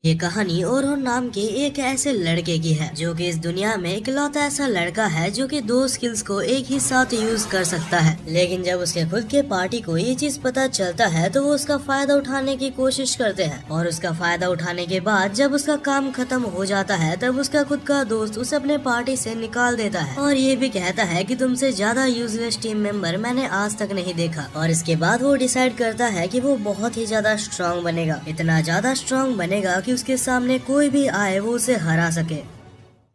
ये कहानी ओरोन नाम के एक ऐसे लड़के की है जो कि इस दुनिया में इकलौता ऐसा लड़का है जो कि दो स्किल्स को एक ही साथ यूज कर सकता है। लेकिन जब उसके खुद के पार्टी को ये चीज पता चलता है तो वो उसका फायदा उठाने की कोशिश करते हैं और उसका फायदा उठाने के बाद जब उसका काम खत्म हो जाता है तब उसका खुद का दोस्त उसे अपने पार्टी से निकाल देता है और ये भी कहता है कि तुमसे ज्यादा यूजलेस टीम मेंबर मैंने आज तक नहीं देखा। और इसके बाद वो डिसाइड करता है कि वो बहुत ही ज्यादा स्ट्रांग बनेगा, इतना ज्यादा स्ट्रांग बनेगा कि उसके सामने कोई भी आए वो उसे हरा सके।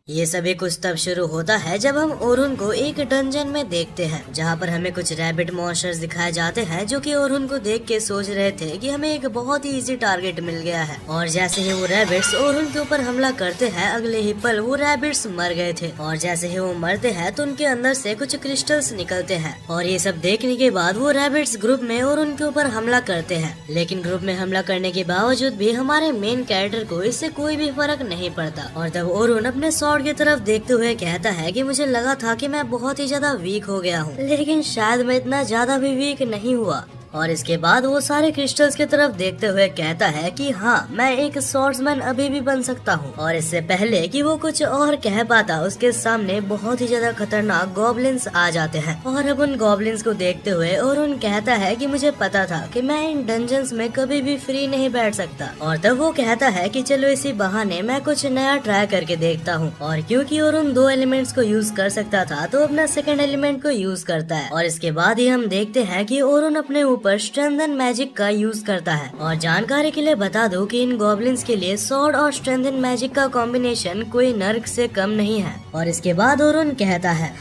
ये सभी कुछ तब शुरू होता है जब हम ओरुन को एक डंजन में देखते हैं जहाँ पर हमें कुछ रैबिट मॉन्स्टर्स दिखाए जाते हैं जो कि ओरुन को देख के सोच रहे थे कि हमें एक बहुत ही इजी टारगेट मिल गया है। और जैसे ही वो रैबिट्स ओरुन के ऊपर हमला करते हैं अगले ही पल वो रैबिट्स मर गए थे और जैसे ही वो मरते हैं तो उनके अंदर से कुछ क्रिस्टल्स निकलते हैं। और ये सब देखने के बाद वो रैबिट्स ग्रुप में ओरुन के ऊपर हमला करते हैं, लेकिन ग्रुप में हमला करने के बावजूद भी हमारे मेन कैरेक्टर को इससे कोई भी फर्क नहीं पड़ता। और तब ओरुन अपने की तरफ देखते हुए कहता है कि मुझे लगा था कि मैं बहुत ही ज्यादा वीक हो गया हूँ, लेकिन शायद मैं इतना ज्यादा भी वीक नहीं हुआ। और इसके बाद वो सारे क्रिस्टल्स की तरफ देखते हुए कहता है कि हाँ मैं एक स्वॉर्ड्समैन अभी भी बन सकता हूँ। और इससे पहले कि वो कुछ और कह पाता उसके सामने बहुत ही ज्यादा खतरनाक गॉब्लिन्स आ जाते हैं। और अब उन गॉब्लिन्स को देखते हुए ओरुन कहता है कि मुझे पता था कि मैं इन डंजन्स में कभी भी फ्री नहीं बैठ सकता। और तब वो कहता है कि चलो इसी बहाने मैं कुछ नया ट्राई करके देखता हूँ। और क्योंकि ओरुन दो एलिमेंट्स को यूज कर सकता था तो अपना सेकंड एलिमेंट को यूज करता है। और इसके बाद ही हम देखते हैं कि ओरुन अपने पर स्ट्रेंथन मैजिक का यूज करता है। और जानकारी के लिए बता दूं कि इन गॉब्लिन्स के लिए स्वॉर्ड और स्ट्रेंथन मैजिक का कॉम्बिनेशन कोई नर्क से कम नहीं है। और इसके बाद ओरुन कहता है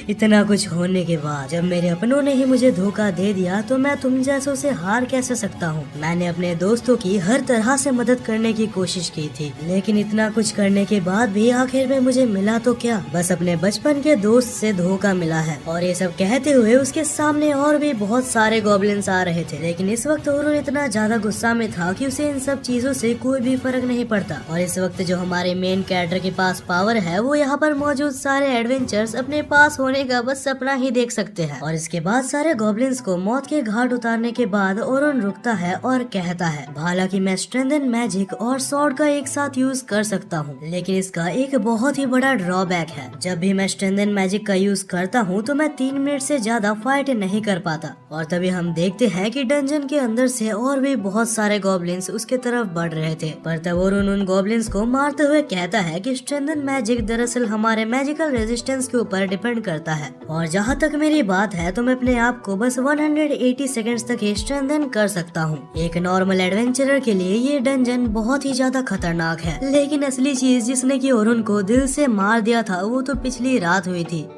इतना कुछ होने के बाद जब मेरे अपनों ने ही मुझे धोखा दे दिया तो मैं तुम जैसों से हार कैसे सकता हूँ। मैंने अपने दोस्तों की हर तरह से मदद करने की कोशिश की थी, लेकिन इतना कुछ करने के बाद भी आखिर में मुझे मिला तो क्या, बस अपने बचपन के दोस्त से धोखा मिला है। और ये सब कहते हुए उसके सामने और भी बहुत सारे गॉब्लिन्स आ रहे थे, लेकिन इस वक्त ओरुन इतना ज्यादा गुस्सा में था कि उसे इन सब चीजों से कोई भी फर्क नहीं पड़ता। और इस वक्त जो हमारे मेन कैरेक्टर के पास पावर है वो यहाँ पर मौजूद सारे एडवेंचर्स अपने पास होने का बस सपना ही देख सकते हैं। और इसके बाद सारे गॉब्लिन्स को मौत के घाट उतारने के बाद ओरुन रुकता है और कहता है हालांकि मैं स्ट्रेंथन मैजिक और स्वॉर्ड का एक साथ यूज कर सकता हूँ, लेकिन इसका एक बहुत ही बड़ा ड्रॉबैक है। जब भी मैं स्ट्रेंथन मैजिक का यूज करता हूँ तो मैं 3 मिनट से ज्यादा फाइट नहीं कर पाता। और तभी हम देखते हैं कि डंजन के अंदर से और भी बहुत सारे गॉब्लिन्स उसके तरफ बढ़ रहे थे। पर तब ओरुन उन गॉब्लिन्स को मारते हुए कहता है कि स्ट्रेंथन मैजिक दरअसल हमारे मैजिकल रेजिस्टेंस के ऊपर डिपेंड करता है। और जहाँ तक मेरी बात है तो मैं अपने आप को बस 180 सेकंड्स तक ही स्ट्रेंथन कर सकता हूँ। एक नॉर्मल एडवेंचरर के लिए ये डंजन बहुत ही ज्यादा खतरनाक है, लेकिन असली चीज जिसने कि ओरुन को दिल से मार दिया था वो तो पिछली रात हुई थी।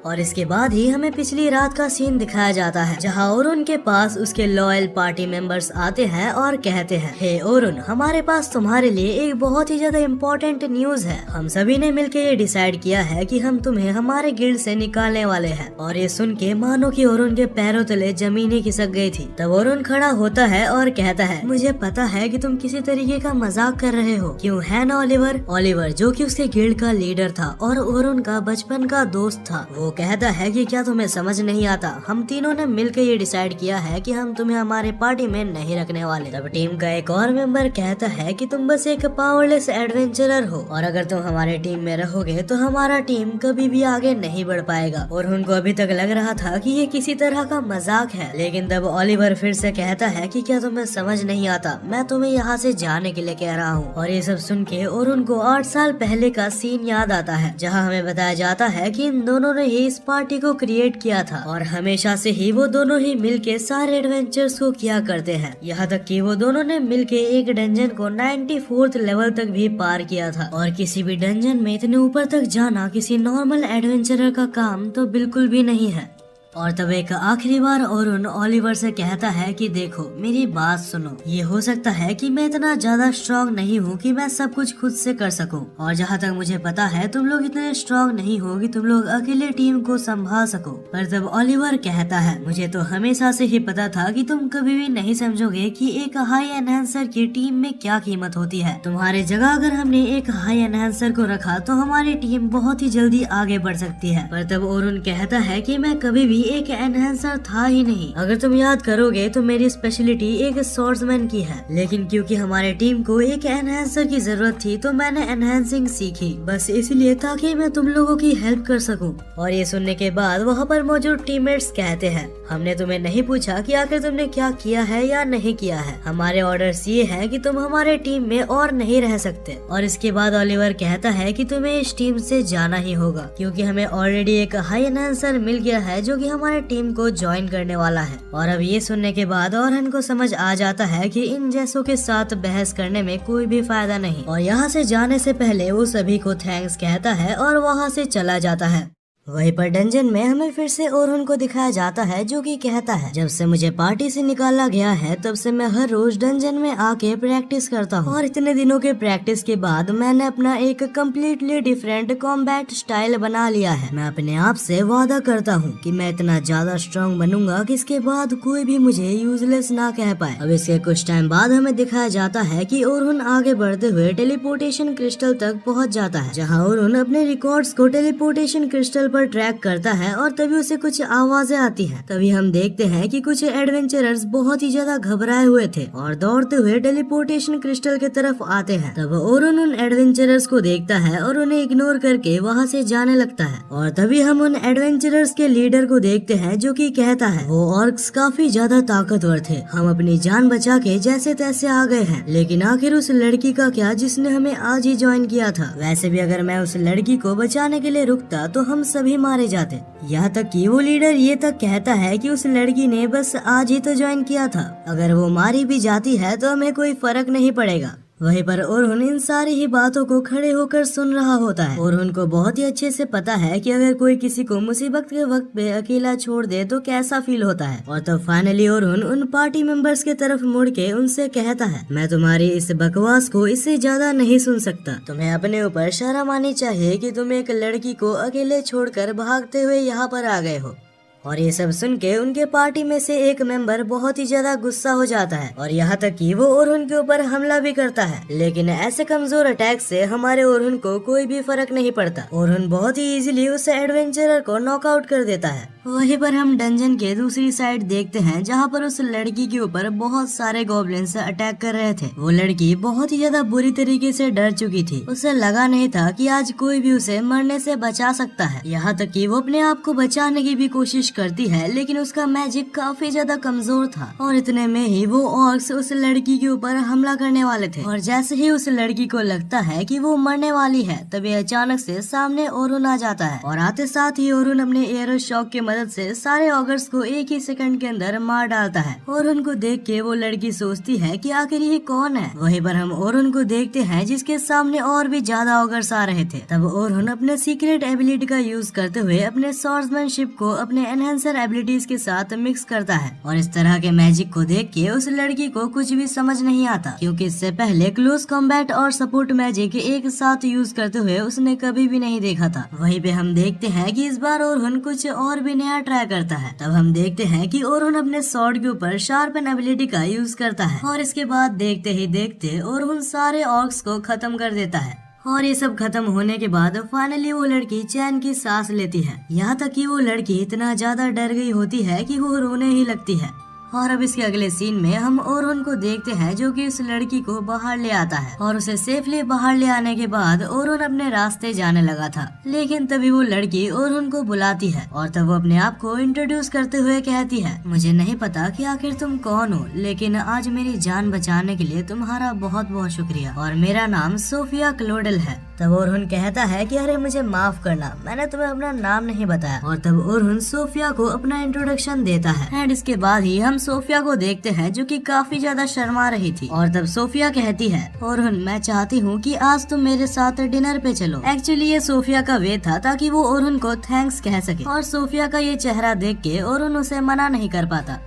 और इसके बाद ही हमें पिछली रात का सीन दिखाया जाता है जहां ओरुन के पास उसके लॉयल पार्टी मेंबर्स आते हैं और कहते हैं हे ओरुन, हमारे पास तुम्हारे लिए एक बहुत ही ज्यादा इम्पोर्टेंट न्यूज है। हम सभी ने मिलकर ये डिसाइड किया है कि हम तुम्हें हमारे गिल्ड से निकालने वाले हैं। और ये सुन के मानो कि ओरुन के पैरों तले जमीन ही खिसक गई थी। तब ओरुन खड़ा होता है और कहता है मुझे पता है कि तुम किसी तरीके का मजाक कर रहे हो, क्यों है ना ओलिवर। ओलिवर जो कि उसके गिल्ड का लीडर था और ओरुन का बचपन का दोस्त था, वो कहता है कि क्या तुम्हें समझ नहीं आता, हम तीनों ने मिलकर ये डिसाइड किया है कि हम तुम्हें हमारे पार्टी में नहीं रखने वाले। तब टीम का एक और मेंबर कहता है कि तुम बस एक पावरलेस एडवेंचरर हो और अगर तुम हमारे टीम में रहोगे तो हमारा टीम कभी भी आगे नहीं बढ़ पाएगा। और उनको अभी तक लग रहा था कि ये किसी तरह का मजाक है, लेकिन तब ओलिवर फिर से कहता है कि क्या तुम्हें समझ नहीं आता, मैं तुम्हें यहाँ से जाने के लिए कह रहा हूँ। और ये सब सुन के और उनको 8 साल पहले का सीन याद आता है जहाँ हमें बताया जाता है कि इन दोनों ने ही इस पार्टी को क्रिएट किया था और हमेशा से ही वो दोनों ही मिलके सारे एडवेंचर्स को किया करते हैं। यहाँ तक कि वो दोनों ने मिलके एक डंजन को 94th लेवल तक भी पार किया था। और किसी भी डंजन में इतने ऊपर तक जाना किसी नॉर्मल एडवेंचरर का काम तो बिल्कुल भी नहीं है। और तब एक आखिरी बार ओरुन ओलिवर से कहता है कि देखो मेरी बात सुनो, ये हो सकता है कि मैं इतना ज्यादा स्ट्रांग नहीं हूँ कि मैं सब कुछ खुद से कर सकूं, और जहाँ तक मुझे पता है तुम लोग इतने स्ट्रांग नहीं हो कि तुम लोग अकेले टीम को संभाल सको। पर तब ओलिवर कहता है मुझे तो हमेशा से ही पता था कि तुम कभी भी नहीं समझोगे कि एक हाई एनहांसर की टीम में क्या कीमत होती है। तुम्हारे जगह अगर हमने एक हाई एनहांसर को रखा तो हमारी टीम बहुत ही जल्दी आगे बढ़ सकती है। पर तब ओरुन कहता है कि मैं कभी भी एक एनहेंसर था ही नहीं। अगर तुम याद करोगे तो मेरी स्पेशलिटी एक स्वॉर्ड्समैन की है, लेकिन क्योंकि हमारे टीम को एक एनहेंसर की जरूरत थी तो मैंने एनहेंसिंग सीखी, बस इसलिए ताकि मैं तुम लोगों की हेल्प कर सकूं। और ये सुनने के बाद वहाँ पर मौजूद टीममेट्स कहते हैं, हमने तुम्हें नहीं पूछा कि आखिर तुमने क्या किया है या नहीं किया है। हमारे ऑर्डर्स ये है कि तुम हमारे टीम में और नहीं रह सकते। और इसके बाद ओलिवर कहता है कि तुम्हें इस टीम से जाना ही होगा, क्योंकि हमें ऑलरेडी एक हाई एनहांसर मिल गया है जो कि हमारे टीम को ज्वाइन करने वाला है। और अब ये सुनने के बाद ओरहन को समझ आ जाता है कि इन जैसों के साथ बहस करने में कोई भी फायदा नहीं, और यहाँ से जाने से पहले वो सभी को थैंक्स कहता है और वहाँ से चला जाता है। वहीं पर डंजन में हमें फिर से ओरहन को दिखाया जाता है, जो कि कहता है, जब से मुझे पार्टी से निकाला गया है तब से मैं हर रोज डंजन में आके प्रैक्टिस करता हूँ, और इतने दिनों के प्रैक्टिस के बाद मैंने अपना एक कम्प्लीटली डिफरेंट कॉम्बैट स्टाइल बना लिया है। मैं अपने आप से वादा करता हूँ कि मैं इतना ज्यादा स्ट्रॉन्ग बनूंगा कि इसके बाद कोई भी मुझे यूजलेस ना कह पाए। अब इसके कुछ टाइम बाद हमें दिखाया जाता है कि ओरहन आगे बढ़ते हुए टेलीपोर्टेशन क्रिस्टल तक पहुँच जाता है, जहाँ ओरहन अपने रिकॉर्ड्स को टेलीपोर्टेशन क्रिस्टल पर ट्रैक करता है और तभी उसे कुछ आवाजें आती हैं। तभी हम देखते हैं कि कुछ एडवेंचरर्स बहुत ही ज्यादा घबराए हुए थे और दौड़ते हुए टेलीपोर्टेशन क्रिस्टल के तरफ आते हैं। तब ओरहन उन एडवेंचरर्स को देखता है और उन्हें इग्नोर करके वहाँ से जाने लगता है। और तभी हम उन एडवेंचरर्स के लीडर को देखते हैं, जो कि कहता है, वो ऑर्क्स काफी ज्यादा ताकतवर थे, हम अपनी जान बचा के जैसे तैसे आ गए हैं, लेकिन आखिर उस लड़की का क्या जिसने हमें आज ही ज्वाइन किया था। वैसे भी अगर मैं उस लड़की को बचाने के लिए रुकता तो हम सभी मारे जाते। यहाँ तक कि वो लीडर ये तक कहता है कि उस लड़की ने बस आज ही तो ज्वाइन किया था, अगर वो मारी भी जाती है तो हमें कोई फर्क नहीं पड़ेगा। वहीं पर ओरहन इन सारी ही बातों को खड़े होकर सुन रहा होता है। ओरहन को बहुत ही अच्छे से पता है कि अगर कोई किसी को मुसीबत के वक्त पे अकेला छोड़ दे तो कैसा फील होता है। और तब फाइनली ओरहन उन पार्टी मेंबर्स के तरफ मुड़ के उनसे कहता है, मैं तुम्हारी इस बकवास को इससे ज्यादा नहीं सुन सकता। तुम्हें अपने ऊपर शर्म आनी चाहिए कि तुम एक लड़की को अकेले छोड़कर भागते हुए यहाँ पर आ गए हो। और ये सब सुन के उनके पार्टी में से एक मेंबर बहुत ही ज्यादा गुस्सा हो जाता है और यहाँ तक कि वो ओरहन के ऊपर हमला भी करता है। लेकिन ऐसे कमजोर अटैक से हमारे ओरहन को कोई भी फर्क नहीं पड़ता। ओरहन बहुत ही इजीली उस एडवेंचरर को नॉकआउट कर देता है। वहीं पर हम डंजन के दूसरी साइड देखते हैं, जहाँ पर उस लड़की के ऊपर बहुत सारे गॉब्लिन्स अटैक कर रहे थे। वो लड़की बहुत ही ज्यादा बुरी तरीके से डर चुकी थी। उसे लगा नहीं था कि आज कोई भी उसे मरने से बचा सकता है। यहाँ तक कि वो अपने आप को बचाने की भी कोशिश करती है, लेकिन उसका मैजिक काफी ज्यादा कमजोर था। और इतने में ही वो ऑर्क्स उस लड़की के ऊपर हमला करने वाले थे। और जैसे ही उस लड़की को लगता है कि वो मरने वाली है, तभी अचानक से सामने ओरहन आ जाता है और आते साथ ही ओरहन अपने एरो शॉक के मदद से सारे ऑगर्स को एक ही सेकंड के अंदर मार डालता है। ओरहन को देख के वो लड़की सोचती है कि आखिर ये कौन है। वहीं पर हम ओरहन को देखते हैं जिसके सामने और भी ज्यादा ऑगर्स आ रहे थे। तब ओरहन अपने सीक्रेट एबिलिटी का यूज करते हुए अपने स्वॉर्ड्समैनशिप को अपने एनहेंसर एबिलिटीज के साथ मिक्स करता है। और इस तरह के मैजिक को देख के उस लड़की को कुछ भी समझ नहीं आता, क्योंकि इससे पहले क्लोज कॉम्बैट और सपोर्ट मैजिक एक साथ यूज करते हुए उसने कभी भी नहीं देखा था। वहीं पे हम देखते हैं कि इस बार ओरहन कुछ और भी नया ट्राई करता है। तब हम देखते हैं कि ओरहन अपने स्वॉर्ड के ऊपर शार्पन एबिलिटी का यूज करता है और इसके बाद देखते ही देखते ओरहन सारे ऑर्क्स को खत्म कर देता है। और ये सब खत्म होने के बाद फाइनली वो लड़की चैन की सांस लेती है। यहाँ तक कि वो लड़की इतना ज्यादा डर गई होती है कि वो रोने ही लगती है। और अब इसके अगले सीन में हम ओरहन को देखते हैं, जो कि उस लड़की को बाहर ले आता है। और उसे सेफली बाहर ले आने के बाद ओरहन अपने रास्ते जाने लगा था, लेकिन तभी वो लड़की ओरहन को बुलाती है और तब वो अपने आप को इंट्रोड्यूस करते हुए कहती है, मुझे नहीं पता कि आखिर तुम कौन हो, लेकिन आज मेरी जान बचाने के लिए तुम्हारा बहुत बहुत शुक्रिया और मेरा नाम सोफिया क्लोडेल है। तब ओरहन कहता है कि अरे मुझे माफ करना, मैंने तुम्हें अपना नाम नहीं बताया। और तब ओरहन सोफिया को अपना इंट्रोडक्शन देता है एंड इसके बाद ही हम सोफिया को देखते हैं, जो कि काफी ज्यादा शर्मा रही थी। और तब सोफिया कहती है, ओरहन मैं चाहती हूँ कि आज तुम मेरे साथ डिनर पे चलो। एक्चुअली ये सोफिया का वे था ताकि वो ओरहन को थैंक्स कह सके, और सोफिया का ये चेहरा देख के ओरहन उसे मना नहीं कर पाता।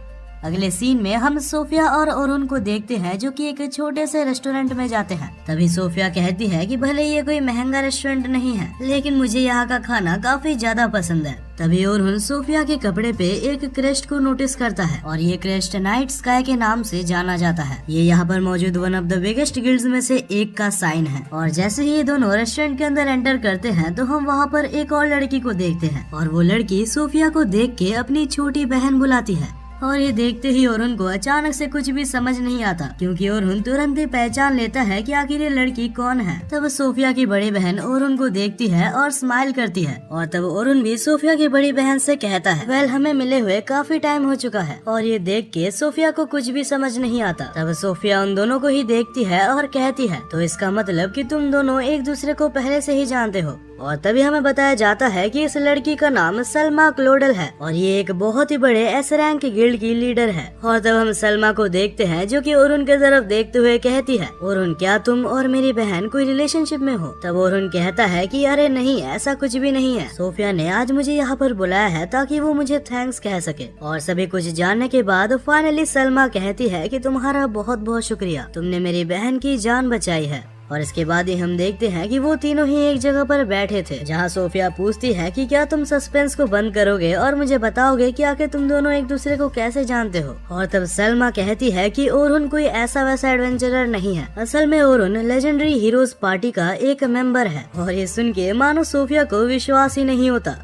अगले सीन में हम सोफिया और ओरहन को देखते हैं, जो कि एक छोटे से रेस्टोरेंट में जाते हैं। तभी सोफिया कहती है कि भले ये कोई महंगा रेस्टोरेंट नहीं है, लेकिन मुझे यहाँ का खाना काफी ज्यादा पसंद है। तभी ओरहुन सोफिया के कपड़े पे एक क्रेस्ट को नोटिस करता है और ये क्रेस्ट नाइट स्काई के नाम से जाना जाता है। ये यहाँ पर मौजूद one of the biggest guilds में से एक का साइन है। और जैसे ही ये दोनों रेस्टोरेंट के अंदर एंटर करते हैं तो हम वहाँ पर एक और लड़की को देखते हैं और वो लड़की सोफिया को देख के अपनी छोटी बहन बुलाती है। और ये देखते ही ओरहुन को अचानक से कुछ भी समझ नहीं आता, क्योंकि ओरहुन तुरंत ही पहचान लेता है कि आखिर ये लड़की कौन है। तब सोफिया की बड़ी बहन ओरहुन को देखती है और स्माइल करती है और तब ओरहुन भी सोफिया की बड़ी बहन से कहता है, वेल हमें मिले हुए काफी टाइम हो चुका है। और ये देख के सोफिया को कुछ भी समझ नहीं आता। तब सोफिया उन दोनों को ही देखती है और कहती है, तो इसका मतलब कि तुम दोनों एक दूसरे को पहले से ही जानते हो। और तभी हमें बताया जाता है कि इस लड़की का नाम सलमा क्लोडल है और ये एक बहुत ही बड़े एस रैंक गिल्ड की लीडर है। और तब हम सलमा को देखते हैं जो कि ओरहुन की तरफ देखते हुए कहती है, ओरहुन क्या तुम और मेरी बहन कोई रिलेशनशिप में हो? तब ओरहुन कहता है कि अरे नहीं, ऐसा कुछ भी नहीं है। सोफिया ने आज मुझे यहाँ पर बुलाया है ताकि वो मुझे थैंक्स कह सके। और सभी कुछ जानने के बाद फाइनली सलमा कहती है कि तुम्हारा बहुत बहुत शुक्रिया, तुमने मेरी बहन की जान बचाई है। और इसके बाद ही हम देखते हैं कि वो तीनों ही एक जगह पर बैठे थे, जहाँ सोफिया पूछती है कि क्या तुम सस्पेंस को बंद करोगे और मुझे बताओगे कि आखिर तुम दोनों एक दूसरे को कैसे जानते हो? और तब सलमा कहती है कि ओरहुन कोई ऐसा वैसा एडवेंचरर नहीं है, असल में ओरहुन लेजेंडरी हीरोज पार्टी का एक मेंबर है। और ये सुन के मानो सोफिया को विश्वास ही नहीं होता,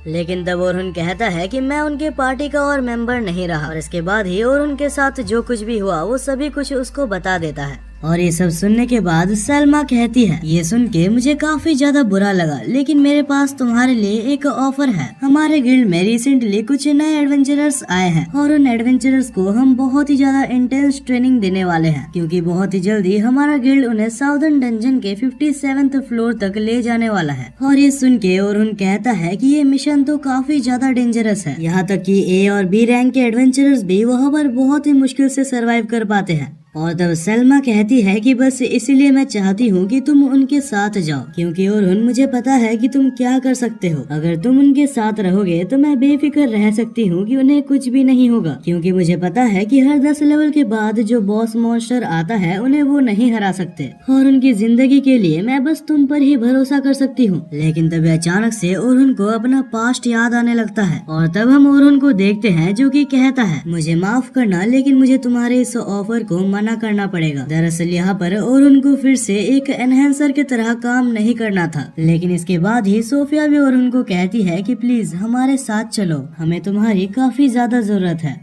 लेकिन तब ओरहुन कहता है कि मैं उनके पार्टी का और मेंबर नहीं रहा। और इसके बाद ही ओरहुन के साथ जो कुछ भी हुआ वो सभी कुछ उसको बता देता है। और ये सब सुनने के बाद सलमा कहती है, ये सुन के मुझे काफी ज्यादा बुरा लगा, लेकिन मेरे पास तुम्हारे लिए एक ऑफर है। हमारे गिल्ड में रिसेंटली कुछ नए एडवेंचरर्स आए हैं और उन एडवेंचरर्स को हम बहुत ही ज्यादा इंटेंस ट्रेनिंग देने वाले हैं, क्योंकि बहुत ही जल्दी हमारा गिल्ड उन्हें साउदर्न डंजन के 57th फ्लोर तक ले जाने वाला है। और ये सुन के ओरहुन कहता है कि ये मिशन तो काफी ज्यादा डेंजरस है, यहाँ तक कि ए और बी रैंक के एडवेंचरर्स भी वहाँ पर बहुत ही मुश्किल से सरवाइव कर पाते हैं। और तब सलमा कहती है कि बस इसीलिए मैं चाहती हूँ कि तुम उनके साथ जाओ, क्योंकि ओरहुन मुझे पता है कि तुम क्या कर सकते हो। अगर तुम उनके साथ रहोगे तो मैं बेफिक्र रह सकती हूँ कि उन्हें कुछ भी नहीं होगा, क्योंकि मुझे पता है कि हर 10 लेवल के बाद जो बॉस मॉन्स्टर आता है उन्हें वो नहीं हरा सकते। और उनकी जिंदगी के लिए मैं बस तुम पर ही भरोसा कर सकती हूँ। लेकिन तभी अचानक से ओरहुन को अपना पास्ट याद आने लगता है और तब हम ओरहुन को देखते हैं जो कि कहता है, मुझे माफ करना, लेकिन मुझे तुम्हारे इस ऑफर को मना करना पड़ेगा। दरअसल यहाँ पर ओरहुन को फिर से एक एनहेंसर की तरह काम नहीं करना था। लेकिन इसके बाद ही सोफिया भी ओरहुन को कहती है कि प्लीज हमारे साथ चलो, हमें तुम्हारी काफी ज्यादा जरूरत है।